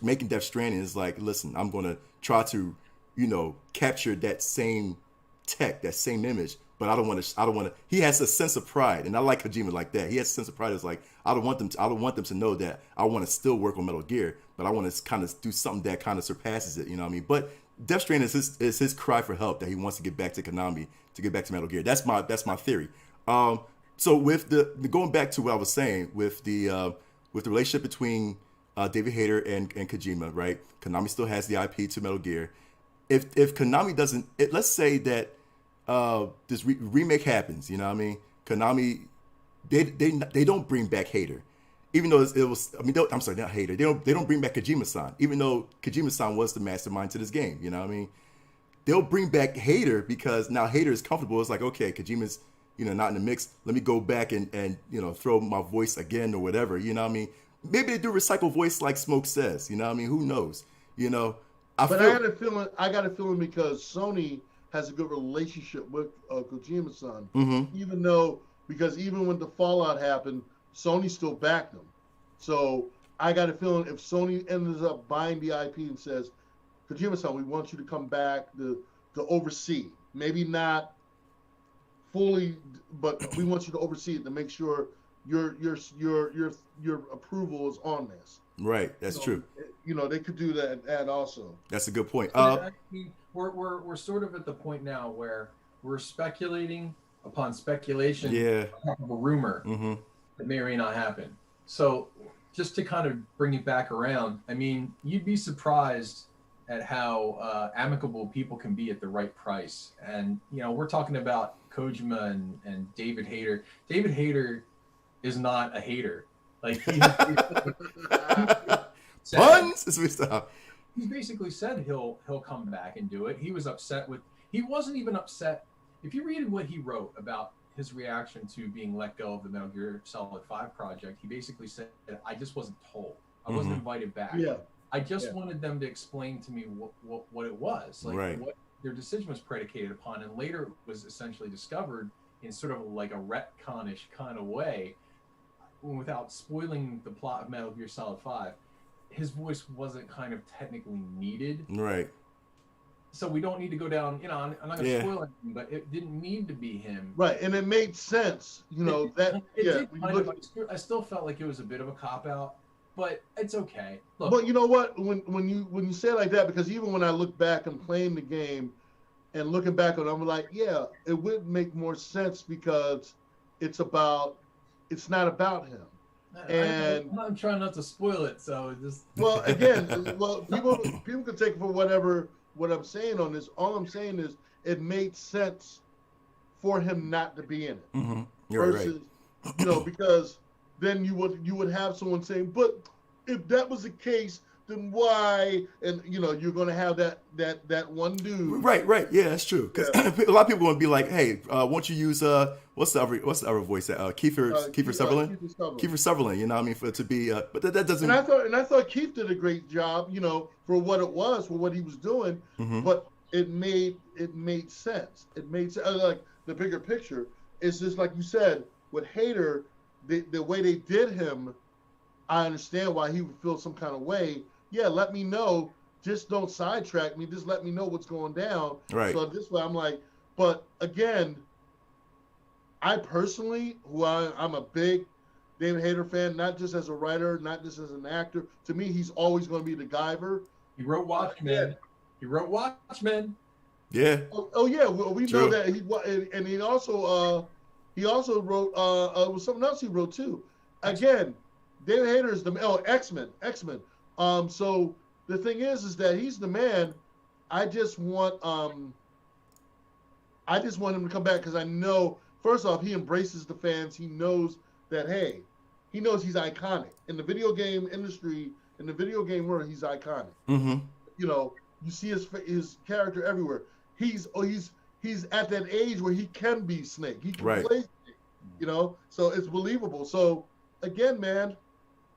making Death Stranding is like, listen, I'm going to try to, you know, capture that same tech, that same image. But I don't want to. He has a sense of pride, and I like Kojima like that. He has a sense of pride. It's like I don't want them to know that I want to still work on Metal Gear, but I want to kind of do something that kind of surpasses it. You know what I mean? But Death Stranding is his cry for help, that he wants to get back to Konami, to get back to Metal Gear. That's my theory. So with the going back to what I was saying with the relationship between David Hayter and Kojima, right? Konami still has the IP to Metal Gear. If Konami doesn't, let's say that. This remake happens, you know what I mean? Konami, they don't bring back Hayter, even though it was. I mean, I'm sorry, not Hayter. They don't bring back Kojima-san, even though Kojima-san was the mastermind to this game. You know what I mean? They'll bring back Hayter because now Hayter is comfortable. It's like, okay, Kojima's, you know, not in the mix. Let me go back and you know, throw my voice again or whatever. You know what I mean? Maybe they do recycle voice like Smoke says. You know what I mean? Who knows? You know. I got a feeling because Sony has a good relationship with Kojima-san, even when the Fallout happened, Sony still backed them. So I got a feeling if Sony ends up buying the IP and says, Kojima-san, we want you to come back to oversee, maybe not fully, but we want you to oversee it to make sure your approval is on this. Right, that's true. You know, they could do that also. That's a good point. I mean, we're sort of at the point now where we're speculating upon speculation of a rumor that may or may not happen. So just to kind of bring it back around, I mean, you'd be surprised at how amicable people can be at the right price. And, you know, we're talking about Kojima and David Hayter. David Hayter is not a hater. Like, he's basically said he'll come back and do it. He was upset with, he wasn't even upset. If you read what he wrote about his reaction to being let go of the Metal Gear Solid 5 project, he basically said, I just wasn't told. I wasn't invited back. Yeah. I just wanted them to explain to me what it was, like what their decision was predicated upon. And later it was essentially discovered in sort of like a retconish kind of way, without spoiling the plot of Metal Gear Solid 5. His voice wasn't kind of technically needed. Right. So we don't need to go down, you know, I'm not going to spoil anything, but it didn't need to be him. Right, and it made sense, you know, I still felt like it was a bit of a cop-out, but it's okay. Look, but you know what, when you say it like that, because even when I look back and playing the game and looking back on it, I'm like, yeah, it would make more sense because it's not about him. And I'm trying not to spoil it, so just well, again, people can take it for whatever. What I'm saying on this, all I'm saying is it made sense for him not to be in it. Mm-hmm. You're versus, you know, because then you would have someone saying, but if that was the case, then why? And you know, you're going to have that one dude. Right. Yeah, that's true. Because a lot of people want to be like, hey, won't you use what's the other voice? Kiefer Sutherland. Kiefer Sutherland. You know what I mean? For it to be, but that doesn't. And I thought Keith did a great job. You know, for what it was, for what he was doing. Mm-hmm. But it made sense. It made sense. Like the bigger picture. It's just like you said with Hayter, the way they did him. I understand why he would feel some kind of way. Yeah, let me know. Just don't sidetrack me. Just let me know what's going down. Right. So this way I'm like, but again, I personally, I'm a big David Hayter fan, not just as a writer, not just as an actor. To me, he's always going to be the Guyver. He wrote Watchmen. Yeah. Oh yeah, well, we know that he also wrote was something else he wrote too. Again, David Hayter is the X-Men. So the thing is that he's the man. I just want him to come back because I know, first off, he embraces the fans. He knows that, hey, he knows he's iconic in the video game industry, in the video game world. He's iconic. Mm-hmm. You know, you see his character everywhere. He's at that age where he can be Snake. He can play Snake. You know, so it's believable. So again, man,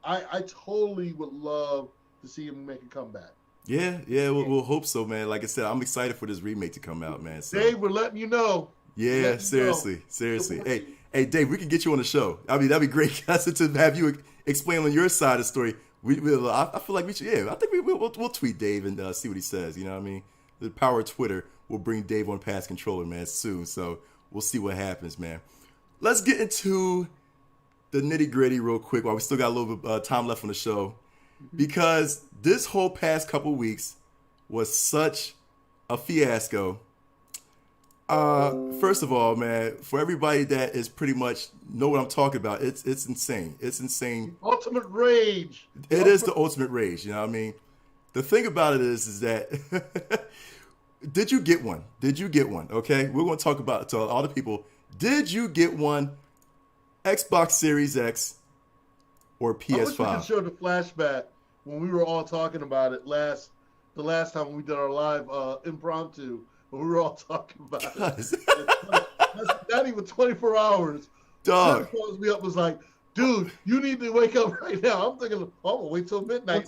I totally would love to see him make a comeback. Yeah, we'll hope so, man. Like I said, I'm excited for this remake to come out, man. So. Dave, we're letting you know. Yeah, seriously. Hey, Dave, we can get you on the show. I mean, that'd be great to have you explain on your side of the story. I feel like we should. Yeah, I think we'll tweet Dave and see what he says. You know what I mean? The power of Twitter will bring Dave on Pass Controller, man, soon. So we'll see what happens, man. Let's get into the nitty gritty real quick while we still got a little bit time left on the show, because this whole past couple weeks was such a fiasco. First of all, man, for everybody that is pretty much know what I'm talking about, it's insane. It's insane. Ultimate rage. It is the ultimate rage. You know what I mean? The thing about it is that did you get one? Okay, we're going to talk about it to all the people. Did you get one? Xbox Series X or PS5? I wish we could show the flashback when we were all talking about it the last time we did our live impromptu, when we were all talking about it. That's not even 24 hours. Dog. He calls me up, was like, dude, you need to wake up right now. I'm thinking, I'm gonna wait till midnight.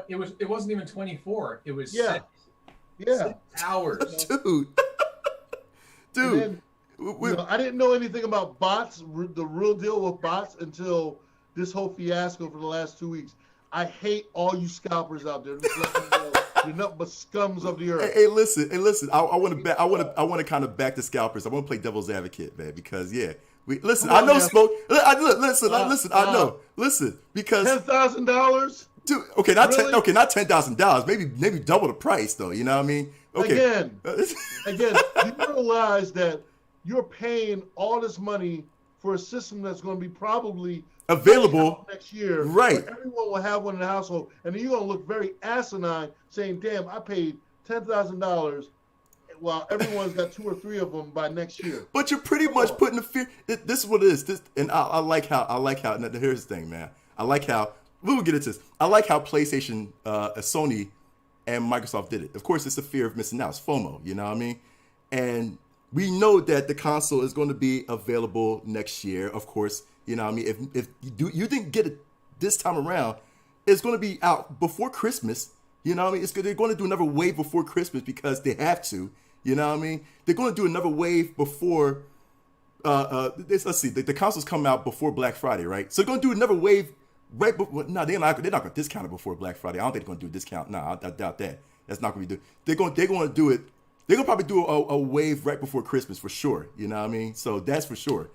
It wasn't even 24. It was 6 hours. Dude. I didn't know anything about bots, the real deal with bots, until this whole fiasco for the last 2 weeks. I hate all you scalpers out there. Just let me know. You're nothing but scums of the earth. Hey, listen. I want to kind of back the scalpers. I want to play devil's advocate, man, because listen. I know smoke. Listen. I know. Listen, because $10,000. Dude, okay, not really? Not $10,000. Maybe double the price though. You know what I mean? Okay. Again, you realize that you're paying all this money for a system that's going to be probably available next year. Right. Where everyone will have one in the household. And then you're going to look very asinine saying, damn, I paid $10,000 while everyone's got 2 or 3 of them by next year. But you're pretty much putting the fear. This is what it is. And I like how. Now, here's the thing, man. I like how. We will get into this. I like how PlayStation, Sony, and Microsoft did it. Of course, it's the fear of missing out. It's FOMO. You know what I mean? And we know that the console is going to be available next year. Of course, you know what I mean. If you didn't get it this time around, it's going to be out before Christmas. You know what I mean? They're going to do another wave before Christmas because they have to. You know what I mean? They're going to do another wave before. Let's see. The consoles come out before Black Friday, right? So they're going to do another wave right before. No, they're not going to discount it before Black Friday. I don't think they're going to do a discount. No, I doubt that. That's not going to be They're going to do it. They're going to probably do a wave right before Christmas for sure. You know what I mean? So that's for sure.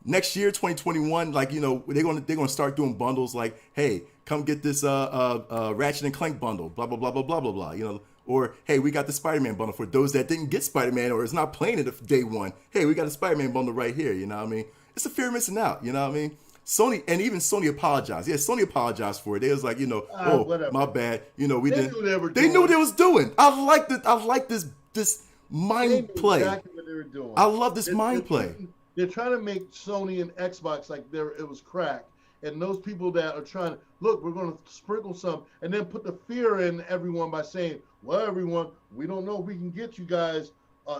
Next year, 2021, like, you know, they're going to start doing bundles like, hey, come get this Ratchet and Clank bundle, blah blah blah blah blah blah blah. You know. Or, hey, we got the Spider-Man bundle for those that didn't get Spider-Man or is not playing it day one. Hey, we got a Spider-Man bundle right here, you know what I mean? It's a fear of missing out, you know what I mean? Sony, and even Sony apologized. Yeah, Sony apologized for it. They was like, you know, whatever. My bad. You know, They didn't. They knew what they was doing. I like this mind play. Exactly what they were doing. I love this mind play. They're trying to make Sony and Xbox like it was crack. And those people that are trying to, look, we're going to sprinkle some, and then put the fear in everyone by saying, well, everyone, we don't know if we can get you guys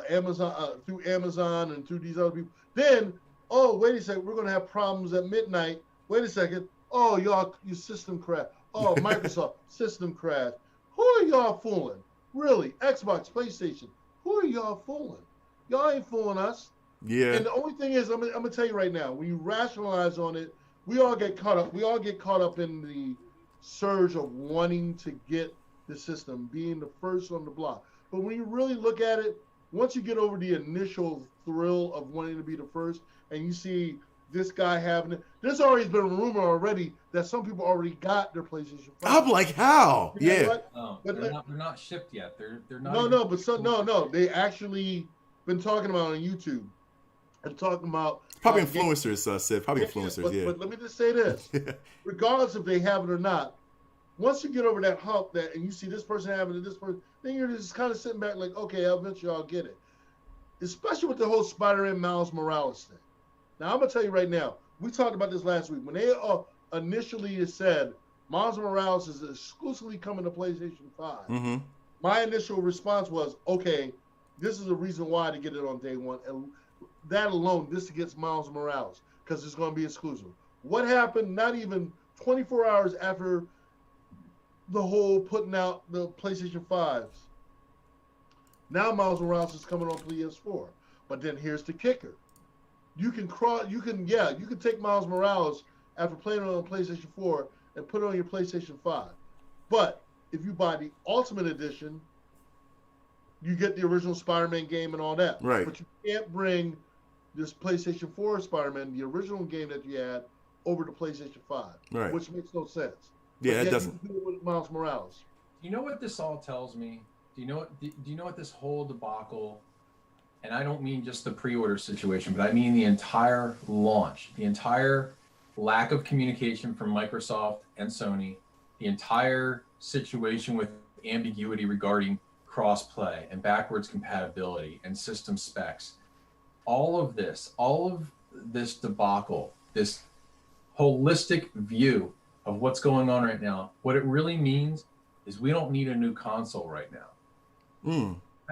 Amazon through Amazon and through these other people. Then, oh, wait a second, we're going to have problems at midnight. Wait a second. Oh, y'all, your system crash. Oh, Microsoft, system crash. Who are y'all fooling? Really? Xbox, PlayStation. Who are y'all fooling? Y'all ain't fooling us. Yeah. And the only thing is, I'm going to tell you right now, when you rationalize on it, we all get caught up. We all get caught up in the surge of wanting to get the system, being the first on the block. But when you really look at it, once you get over the initial thrill of wanting to be the first, and you see this guy having it, there's always been a rumor already that some people already got their PlayStation 5. I'm like, how? You know yeah. what? No, But they're not shipped yet. They're not. No. They actually been talking about it on YouTube and talking about probably influencers, Sid. Probably influencers, yeah. But let me just say this: regardless if they have it or not, once you get over that hump, and you see this person having it, this person, then you're just kind of sitting back like, okay, eventually I'll get it. Especially with the whole Spider-Man Miles Morales thing. Now I'm gonna tell you right now, we talked about this last week when they initially said Miles Morales is exclusively coming to PlayStation 5. Mm-hmm. My initial response was, okay, this is a reason why to get it on day one, and that alone, this gets Miles Morales because it's going to be exclusive. What happened? Not even 24 hours after the whole putting out the PlayStation 5s. Now Miles Morales is coming on PS4. But then here's the kicker: you can take Miles Morales after playing it on PlayStation 4 and put it on your PlayStation 5. But if you buy the Ultimate Edition, you get the original Spider-Man game and all that. Right. But you can't bring this PlayStation 4 Spider-Man, the original game that you had, over to PlayStation 5. Right. Which makes no sense. Yeah, it doesn't. You do it with Miles Morales. You know what this all tells me? Do you know what this whole debacle, and I don't mean just the pre-order situation, but I mean the entire launch, the entire lack of communication from Microsoft and Sony, the entire situation with ambiguity regarding cross-play and backwards compatibility and system specs. All of this debacle, this holistic view of what's going on right now, what it really means is we don't need a new console right now.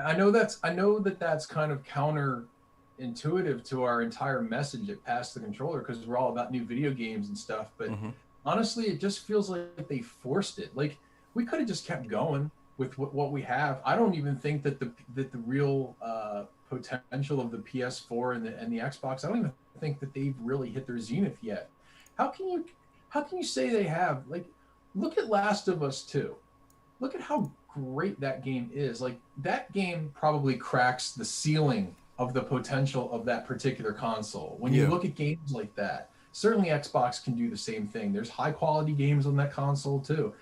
I know that's kind of counterintuitive to our entire message at Pass the Controller, because we're all about new video games and stuff. But honestly, it just feels like they forced it. Like, we could have just kept going with what we have. I don't even think that the real potential of the PS4 and the Xbox, I don't even think that they've really hit their zenith yet. How can you say they have? Like, look at Last of Us 2. Look at how great that game is. Like, that game probably cracks the ceiling of the potential of that particular console. When you look at games like that, certainly Xbox can do the same thing. There's high quality games on that console too.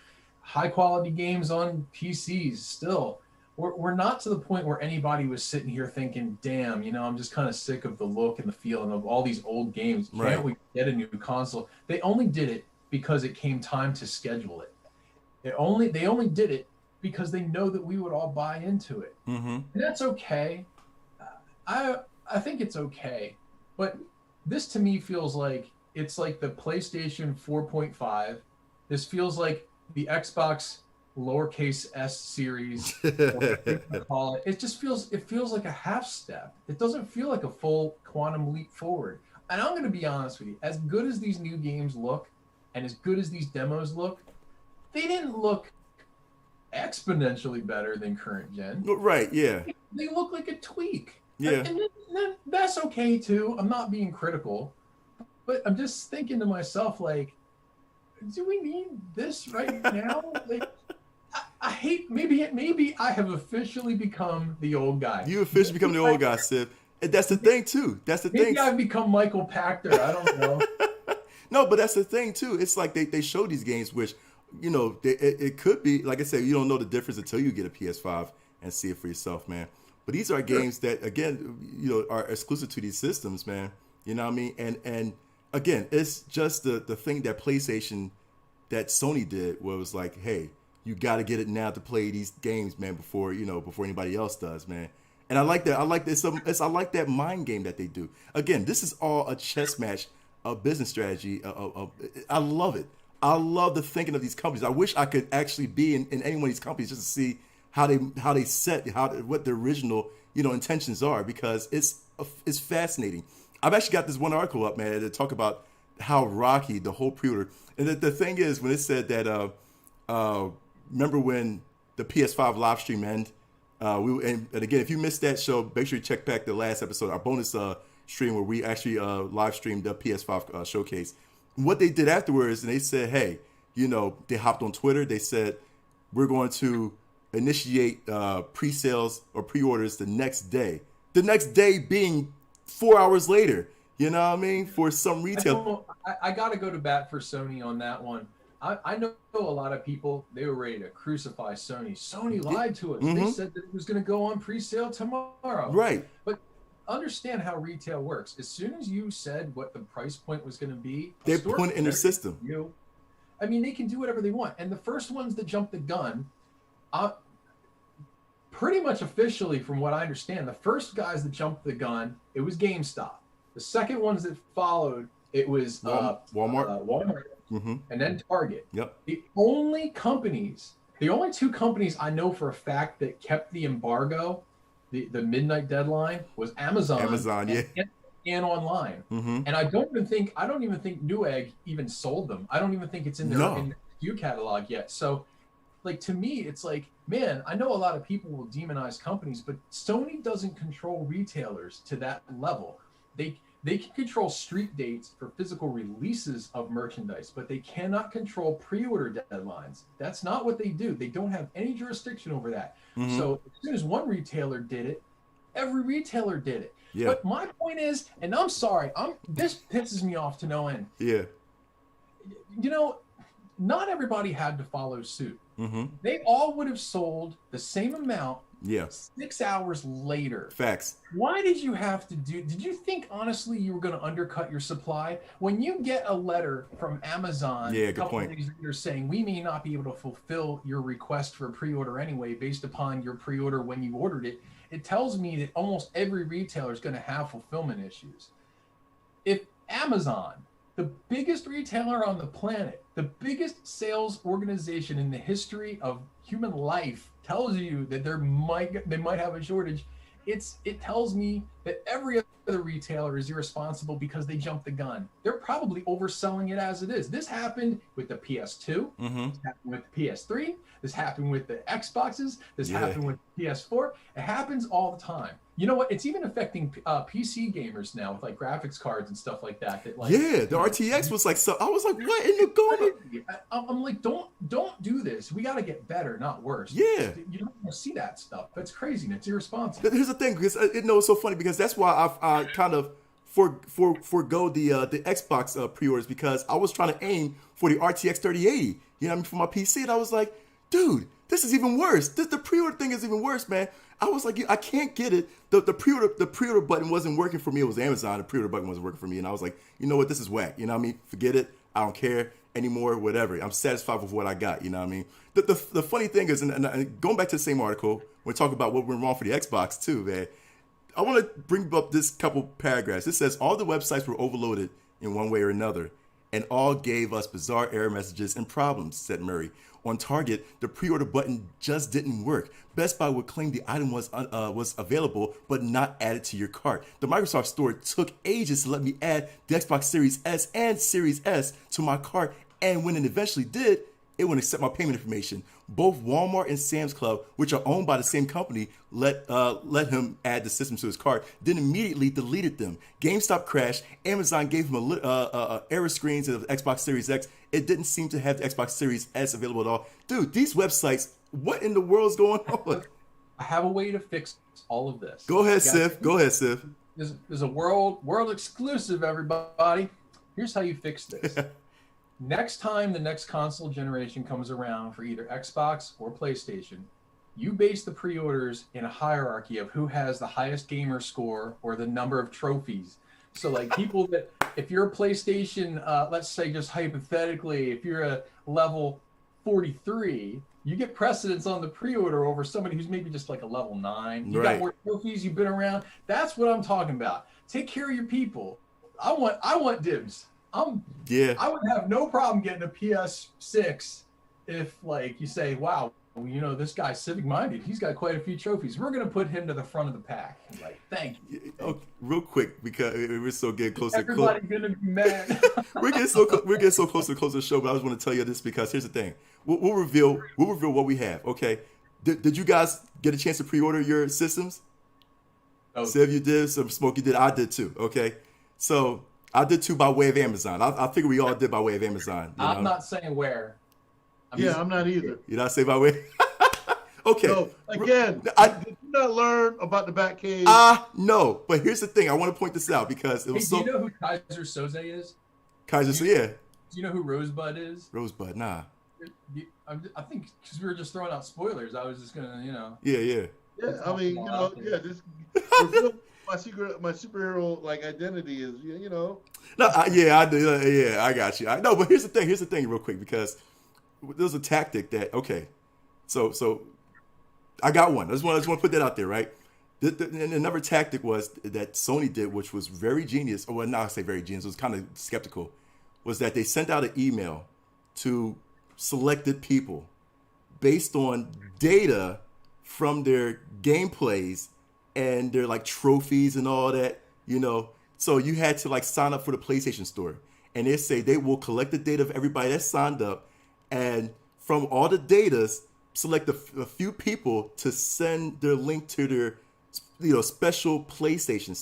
High quality games on PCs still. we're not to the point where anybody was sitting here thinking, damn, I'm just kind of sick of the look and the feeling of all these old games. Can't we get a new console? They only did it because it came time to schedule it. They only did it because they know that we would all buy into it. Mm-hmm. And that's okay. I think it's okay. But this to me feels like it's like the PlayStation 4.5. This feels like the Xbox lowercase s series, or whatever you call it. It feels like a half step. It doesn't feel like a full quantum leap forward. And I'm going to be honest with you, as good as these new games look and as good as these demos look, they didn't look exponentially better than current gen. Right, yeah. They look like a tweak. Yeah. And that's okay too. I'm not being critical, but I'm just thinking to myself, like, do we need this right now? Like, I hate, maybe I have officially become the old guy. You officially become the old guy, Sid. And that's the thing too. That's the thing. Maybe I've become Michael Pachter. I don't know. No, but that's the thing too. It's like they show these games, which, it could be, like I said, you don't know the difference until you get a PS5 and see it for yourself, man. But these are games that, again, are exclusive to these systems, man. You know what I mean? And again, it's just the thing that PlayStation, that Sony did, where it was like, hey, you got to get it now to play these games, man, before anybody else does, man. And I like that. I like this. I like that mind game that they do. Again, this is all a chess match, a business strategy. I love it. I love the thinking of these companies. I wish I could actually be in any one of these companies just to see how they set what the original intentions are, because it's fascinating. I've actually got this one article up, man, to talk about how rocky the whole pre-order. And the thing is, when it said that, remember when the PS5 live stream ended? And again, if you missed that show, make sure you check back the last episode, our bonus stream where we actually live streamed the PS5 showcase. What they did afterwards, and they said, hey, they hopped on Twitter. They said, we're going to initiate pre-sales or pre-orders the next day. The next day being 4 hours later. You know what I mean? For some retail. I got to go to bat for Sony on that one. I know a lot of people, they were ready to crucify Sony. Sony lied to us. Mm-hmm. They said that it was going to go on pre-sale tomorrow. Right. But understand how retail works. As soon as you said what the price point was going to be, they put it in their system. They can do whatever they want. And the first ones that jumped the gun, pretty much officially, from what I understand, the first guys that jumped the gun, it was GameStop. The second ones that followed, it was Walmart, mm-hmm. and then Target. Yep. The only two companies I know for a fact that kept the embargo, the midnight deadline, was Amazon. And online. Mm-hmm. And I don't even think Newegg even sold them. I don't even think it's in their SKU catalog yet. So, like, to me, it's like, man, I know a lot of people will demonize companies, but Sony doesn't control retailers to that level. They can control street dates for physical releases of merchandise, but they cannot control pre-order deadlines. That's not what they do. They don't have any jurisdiction over that. Mm-hmm. So as soon as one retailer did it, every retailer did it. Yeah. But my point is, and I'm sorry, this pisses me off to no end. Yeah. Not everybody had to follow suit. Mm-hmm. They all would have sold the same amount. Yeah. 6 hours later. Facts. Why did you have to did you think honestly you were going to undercut your supply? When you get a letter from Amazon a couple of days later saying we may not be able to fulfill your request for a pre-order anyway based upon your pre-order when you ordered it, it tells me that almost every retailer is going to have fulfillment issues. If Amazon, the biggest retailer on the planet, the biggest sales organization in the history of human life, tells you that they might have a shortage, it tells me that every other retailer is irresponsible because they jumped the gun. They're probably overselling it as it is. This happened with the PS2. Mm-hmm. This happened with the PS3. This happened with the Xboxes. This happened with the PS4. It happens all the time. You know what? It's even affecting PC gamers now with like graphics cards and stuff like that. The RTX was like, so I was like, what in the going? I'm like, don't do this. We got to get better, not worse. Yeah, you don't want to see that stuff. That's crazy. And it's irresponsible. But here's the thing, because it's so funny because that's why I kind of forgo the Xbox pre-orders, because I was trying to aim for the RTX 3080. You know what I mean, for my PC, and I was like, dude, this is even worse. The pre-order thing is even worse, man. I was like, I can't get it. The pre-order button wasn't working for me. It was Amazon. The pre-order button wasn't working for me, and I was like, you know what, this is whack. You know what I mean? Forget it. I don't care anymore. Whatever. I'm satisfied with what I got. You know what I mean? The funny thing is, and going back to the same article, we're talking about what went wrong for the Xbox too, man. I want to bring up this couple paragraphs. It says all the websites were overloaded in one way or another, and all gave us bizarre error messages and problems, said Murray. On Target, the pre-order button just didn't work. Best Buy would claim the item was available, but not added to your cart. The Microsoft Store took ages to let me add the Xbox Series S and Series S to my cart, and when it eventually did, it wouldn't accept my payment information. Both Walmart and Sam's Club, which are owned by the same company, let him add the system to his cart, then immediately deleted them. GameStop crashed. Amazon gave him error screens of the Xbox Series X. It didn't seem to have the Xbox Series S available at all. Dude, these websites, what in the world is going on? I have a way to fix all of this. Go ahead, Sif. Go ahead, Sif. There's a world exclusive, everybody. Here's how you fix this. Next time the next console generation comes around for either Xbox or PlayStation, you base the pre-orders in a hierarchy of who has the highest gamer score or the number of trophies. So like people that, if you're a PlayStation, let's say just hypothetically, if you're a level 43, you get precedence on the pre-order over somebody who's maybe just like a level 9. You got more trophies, you've been around. That's what I'm talking about. Take care of your people. I want dibs. I would have no problem getting a PS6 if, like, you say, wow, you know, this guy's civic minded. He's got quite a few trophies. We're going to put him to the front of the pack. Like, thank you. Okay, real quick, because we're so getting closer. Everybody's going to be mad. we're getting so close to the show, but I just want to tell you this because here's the thing. We'll reveal what we have. Okay. Did you guys get a chance to pre-order your systems? Oh. Sev, you did. Some Smoke, you did. I did too. Okay. So I did too by way of Amazon. I figure we all did by way of Amazon. I'm not saying where. I'm not either. You're not saying by way? Okay. So, again, did you not learn about the Batcave? No. But here's the thing. I want to point this out because it was do you know who Kaiser Soze is? Kaiser, yeah. Do you know who Rosebud is? Rosebud, nah. I think because we were just throwing out spoilers, I was just gonna, Yeah. Yeah, I mean, this my superhero like identity is, No, I do. Yeah, I got you. No, but here's the thing, real quick, because there's a tactic that so I got one. I just want to put that out there, right? And another tactic was that Sony did, which was very genius. Or well, not I say very genius. It was kind of skeptical. Was that they sent out an email to selected people based on data from their gameplays and their like trophies and all that, So you had to like sign up for the PlayStation Store, and they say they will collect the data of everybody that signed up, and from all the data, select a few people to send their link to their, special PlayStation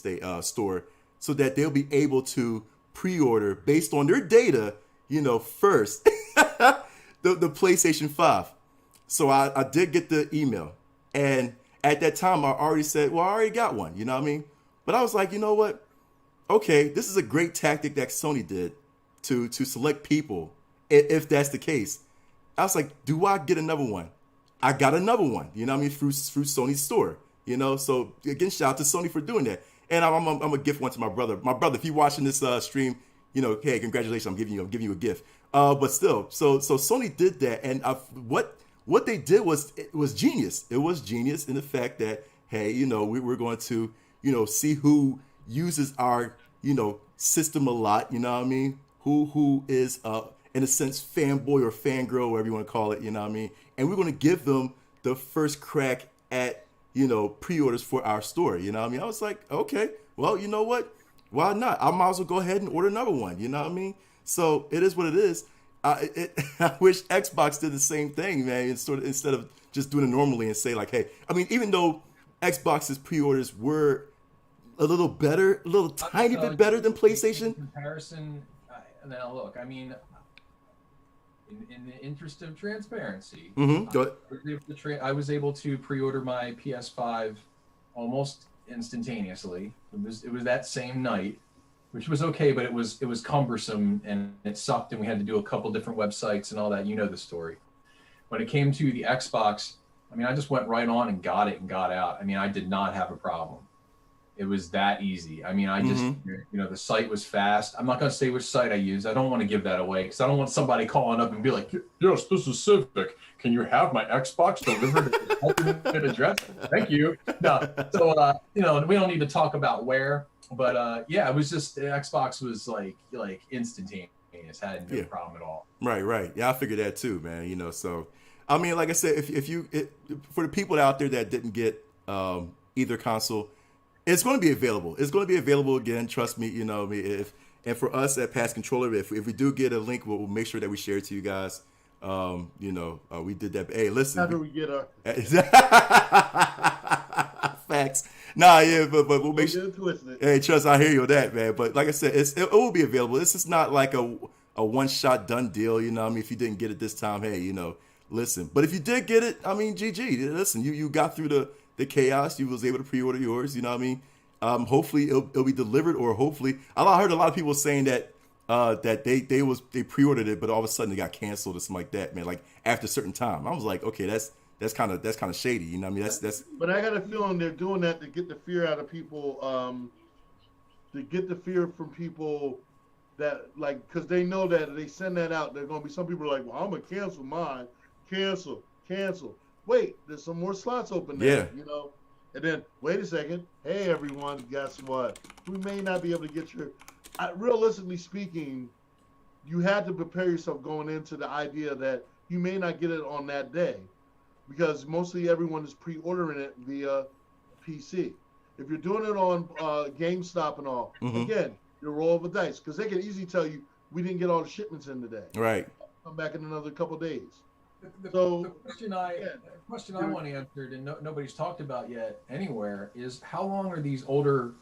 store, so that they'll be able to pre-order based on their data, first the PlayStation 5. So I did get the email, and at that time I already said, well, I already got one, you know what I mean? But I was like, you know what? Okay, this is a great tactic that Sony did to select people, if that's the case. I was like, do I get another one? I got another one, through Sony's store, So again, shout out to Sony for doing that. And I'm gonna gift one to my brother. My brother, if you're watching this stream, hey, congratulations, I'm giving you a gift. But still, so Sony did that, and what they did was genius. It was genius in the fact that, hey, we're going to see who uses our system a lot. You know what I mean? Who is in a sense fanboy or fangirl, whatever you want to call it. You know what I mean? And we're going to give them the first crack at pre-orders for our store. You know what I mean? I was like, okay, well, you know what? Why not? I might as well go ahead and order another one. You know what I mean? So it is what it is. I wish Xbox did the same thing, man. Instead of just doing it normally and say like, hey, I mean, even though Xbox's pre-orders were a little better, a little tiny bit better than PlayStation. In comparison, now look, I mean, in the interest of transparency, Go ahead. I was able to pre-order my PS5 almost instantaneously. It was that same night, which was okay, but it was cumbersome and it sucked, and we had to do a couple different websites and all that. You know the story. when it came to the Xbox, I mean, I just went right on and got it and got out. I mean, I did not have a problem. It was that easy. I mean, I just, the site was fast. I'm not going to say which site I used. I don't want to give that away because I don't want somebody calling up and be like, yes, this is Civic. Can you have my Xbox delivered to the alternate address? Thank you. No. So, we don't need to talk about where, but yeah, it was just, the Xbox was like instantaneous. Had no problem at all. Right. Yeah, I figured that too, man. So, I mean, like I said, if for the people out there that didn't get either console, it's going to be available. It's going to be available again. Trust me. And for us at Pass Controller, if we do get a link, we'll make sure that we share it to you guys. We did that. Hey, listen. After we get our facts. Nah, yeah, but we'll make sure. Hey, trust, I hear you on that, man. But like I said, it will be available. This is not like a one-shot done deal. If you didn't get it this time, hey, listen. But if you did get it, I mean, GG. Listen, you got through the chaos. You was able to pre-order yours. You know what I mean? Hopefully it'll be delivered, or hopefully I heard a lot of people saying that they pre-ordered it, but all of a sudden it got canceled or something like that, man. Like after a certain time, I was like, okay, that's kind of shady. You know what I mean? That's. But I got a feeling they're doing that to get the fear out of people. To get the fear from people that because they know that if they send that out, there's gonna be some people like, well, I'm gonna cancel mine. Cancel. Wait, there's some more slots open there. Yeah. And then wait a second. Hey everyone, guess what? We may not be able to get your. Realistically speaking, you had to prepare yourself going into the idea that you may not get it on that day, because mostly everyone is pre-ordering it via PC. If you're doing it on GameStop and all, again, you roll of the dice, because they can easily tell you we didn't get all the shipments in today. Right. Come back in another couple days. The question I want answered and nobody's talked about yet anywhere is how long are these older,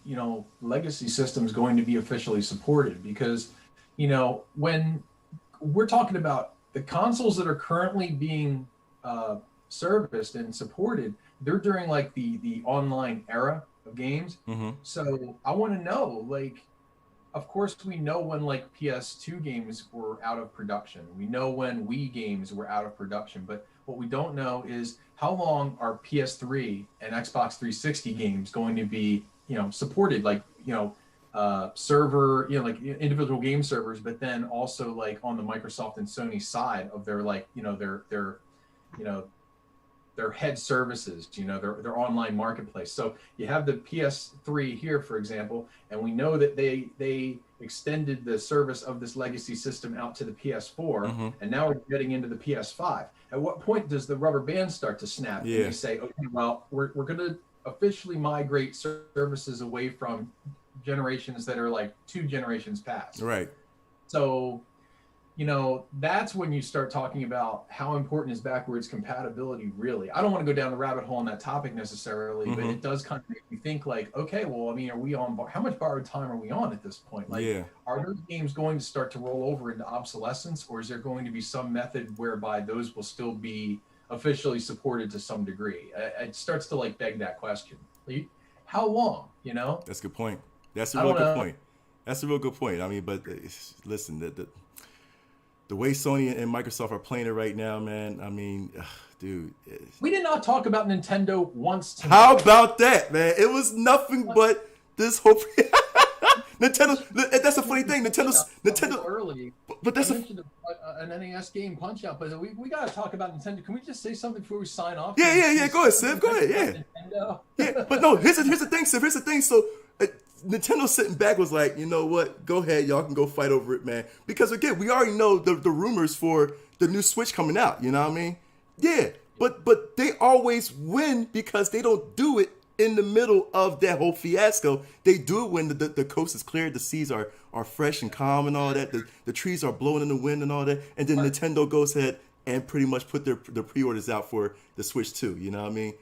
legacy systems going to be officially supported? Because, when we're talking about the consoles that are currently being serviced and supported, they're during like the online era of games. So I want to know, of course, we know when PS2 games were out of production. We know when Wii games were out of production. But what we don't know is how long are PS3 and Xbox 360 games going to be, supported, server, individual game servers, but then also on the Microsoft and Sony side of their their head services, their online marketplace. So you have the PS3 here, for example, and we know that they extended the service of this legacy system out to the PS4, and now we're getting into the PS5. At what point does the rubber band start to snap? Yeah. And you say, okay, well, we're going to officially migrate services away from generations that are 2 generations past. Right. So, that's when you start talking about how important is backwards compatibility really. I don't want to go down the rabbit hole on that topic necessarily, but it does kind of make you think okay, well, I mean, are we on, how much borrowed time are we on at this point? Are those games going to start to roll over into obsolescence, or is there going to be some method whereby those will still be officially supported to some degree? It starts to beg that question. How long, That's a good point. That's a real good point. That's a real good point. I mean, but listen, the way Sony and Microsoft are playing it right now, man, I mean, dude. We did not talk about Nintendo once tonight. How about that, man? It was nothing but this whole Nintendo. That's a funny thing. Nintendo early. But that's an NES game Punch Out. But we got to talk about Nintendo. Can we just say something before we sign off? Yeah. Go ahead, Sid. Go ahead. Nintendo. Yeah. But no, here's the thing, Sid. Here's the thing. So. Nintendo sitting back was like, you know what? Go ahead, y'all can go fight over it, man. Because again, we already know the rumors for the new Switch coming out. You know what I mean? Yeah, but they always win because they don't do it in the middle of that whole fiasco. They do it when the coast is clear, the seas are fresh and calm and all that. The trees are blowing in the wind and all that. And then Nintendo goes ahead and pretty much put their pre-orders out for the Switch 2. You know what I mean?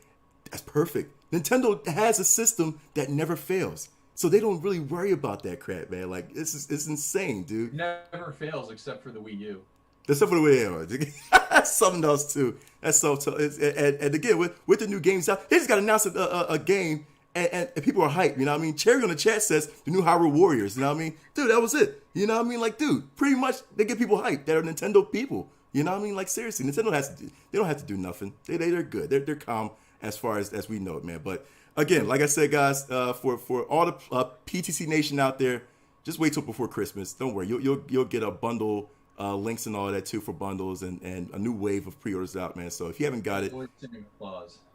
That's perfect. Nintendo has a system that never fails. So they don't really worry about that crap, man. It's insane, dude. Never fails except for the Wii U. Except for the Wii U. That's something else too. That's so. And again, with the new games out, they just got to announce a game, and people are hyped. You know what I mean? Cherry on the chat says the new Hyrule Warriors. You know what I mean? Dude, that was it. You know what I mean? Dude, pretty much they get people hyped that are Nintendo people. You know what I mean? Like seriously, Nintendo they don't have to do nothing. They're good. They're calm as far as we know it, man. But again, like I said, guys, for all the PTC Nation out there, just wait till before Christmas. Don't worry, you'll get a bundle links and all that too for bundles and a new wave of pre-orders out, man. So if you haven't got it,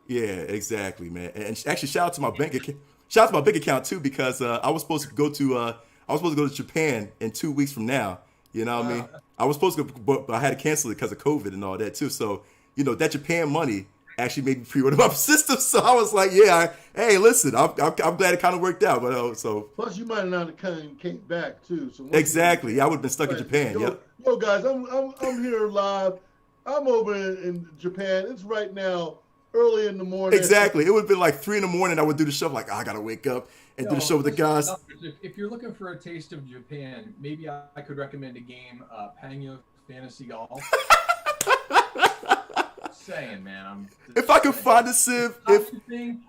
yeah, exactly, man. And actually, shout out to my bank account. Shout out to my bank account too, because I was supposed to go to Japan in 2 weeks from now. You know what I mean? I was supposed to go, but I had to cancel it because of COVID and all that too. So, you know, that Japan money actually made me pre-order my system. So I was like, yeah, hey, listen, I'm glad it kind of worked out. But so plus, you might not have came back too. So exactly, I would have been stuck in Japan. Yo, guys, I'm here live. I'm over in Japan. It's right now early in the morning. Exactly, it would have been like 3 a.m. I would do the show. Like, I gotta wake up and do the show with the guys. If you're looking for a taste of Japan, maybe I could recommend a game, Pangyo Fantasy Golf. Saying, man, if I could find a Civ,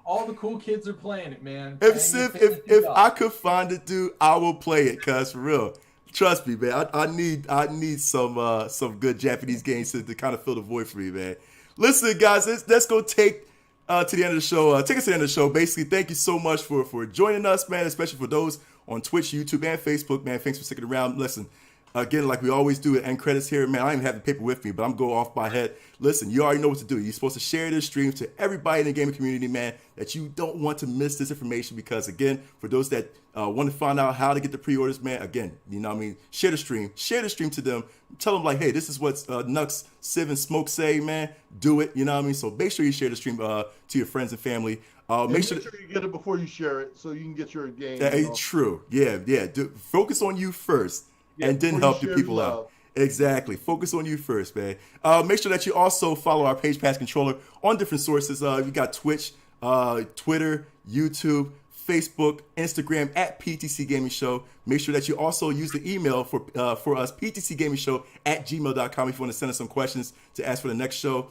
all the cool kids are playing it, man. If I could find it, dude, I will play it, cuz for real. Trust me, man. I need some good Japanese games to kind of fill the void for me, man. Listen, guys, let's go take to the end of the show. Take us to the end of the show. Basically, thank you so much for joining us, man. Especially for those on Twitch, YouTube, and Facebook, man. Thanks for sticking around. Listen, again, like we always do at end credits here, man. I don't even have the paper with me, but I'm going off my head. Listen, you already know what to do. You're supposed to share this stream to everybody in the gaming community, man, that you don't want to miss this information because, again, for those that want to find out how to get the pre-orders, man, again, you know what I mean? Share the stream to them. Tell them, like, hey, this is what Nux, Civ, and Smoke say, man. Do it, you know what I mean? So make sure you share the stream to your friends and family. Make sure you get it before you share it so you can get your game. True. Yeah. Focus on you first. Yeah, and then help the people out. Exactly. Focus on you first, man. Make sure that you also follow our page Pass Controller on different sources. We got Twitch, Twitter, YouTube, Facebook, Instagram at PTC Gaming Show. Make sure that you also use the email for us, PTCGamingShow at gmail.com, if you want to send us some questions to ask for the next show.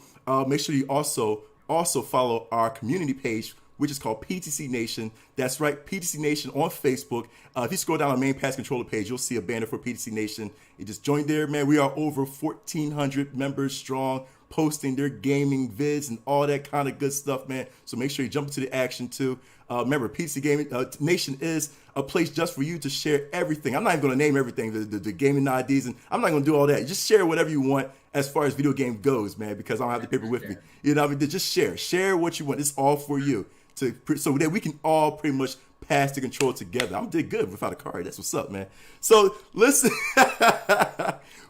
Make sure you also follow our community page, which is called PTC Nation. That's right, PTC Nation on Facebook. If you scroll down our main Pass Controller page, you'll see a banner for PTC Nation. You just join there, man. We are over 1,400 members strong, posting their gaming vids and all that kind of good stuff, man. So make sure you jump into the action, too. Remember, PTC Gaming Nation is a place just for you to share everything. I'm not even going to name everything, the gaming IDs, and I'm not going to do all that. Just share whatever you want as far as video game goes, man, because I don't have the paper with me. You know what I mean? Just share what you want. It's all for you. So that we can all pretty much pass the control together. I did good without a card. That's what's up, man. So listen,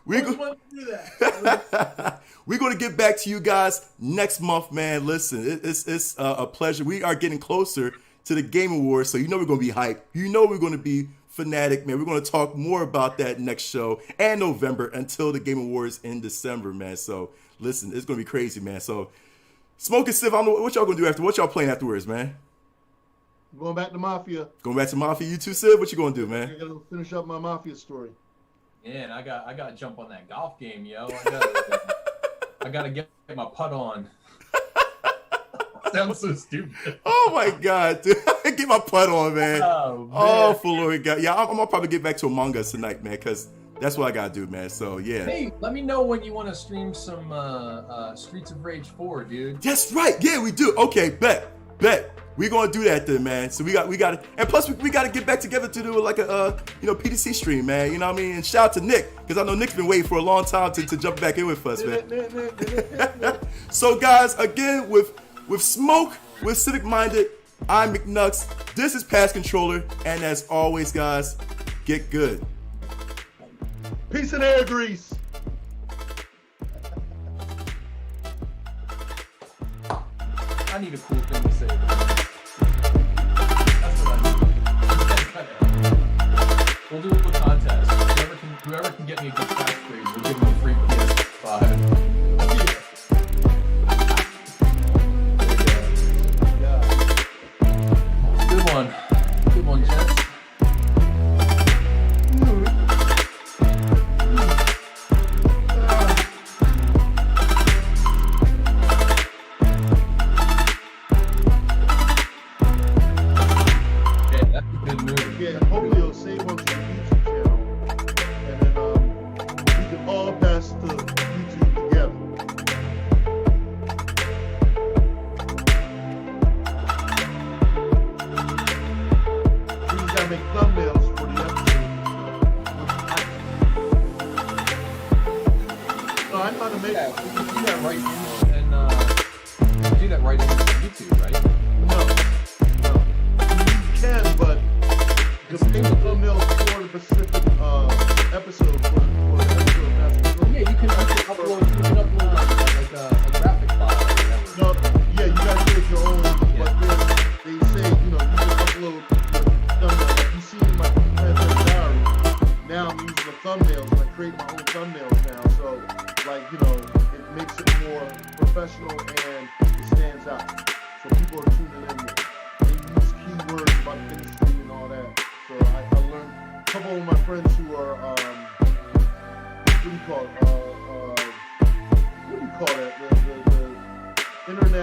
we're going to get back to you guys next month, man. Listen, it's a pleasure. We are getting closer to the Game Awards, so you know we're going to be hyped. You know we're going to be fanatic, man. We're going to talk more about that next show and November until the Game Awards in December, man. So listen, it's going to be crazy, man. So Smoke and Civ, I don't know what y'all gonna do after. What y'all playing afterwards, man? Going back to Mafia. Going back to Mafia. You too, Civ? What you gonna do, man? I gotta finish up my Mafia story. Yeah, and I got to jump on that golf game, yo. I gotta get my putt on. Sounds so stupid. Oh my god, dude! Get my putt on, man. Oh for Lord God, yeah. I'm gonna probably get back to Among Us tonight, man, because that's what I gotta do, man. So yeah. Hey, let me know when you want to stream some Streets of Rage 4, dude. That's right. Yeah, we do. Okay, bet. We're gonna do that then, man. So we got to, and plus we got to get back together to do like a PTC stream, man. You know what I mean? And shout out to Nick, because I know Nick's been waiting for a long time to jump back in with us, man. So guys, again with Smoke, with Civic Minded, I'm McNux. This is Pass Controller, and as always, guys, get good. Peace and air grease. I need a cool thing to say. That's what I need. We'll do it with contest. Whoever can get me a good catchphrase, we'll give them a free PS5. Good one, gents. Hopefully it'll save on to the YouTube channel, and then we can all to make Yeah, you can do that right do that right in YouTube, right? no. You can, but the thumbnails for the specific episode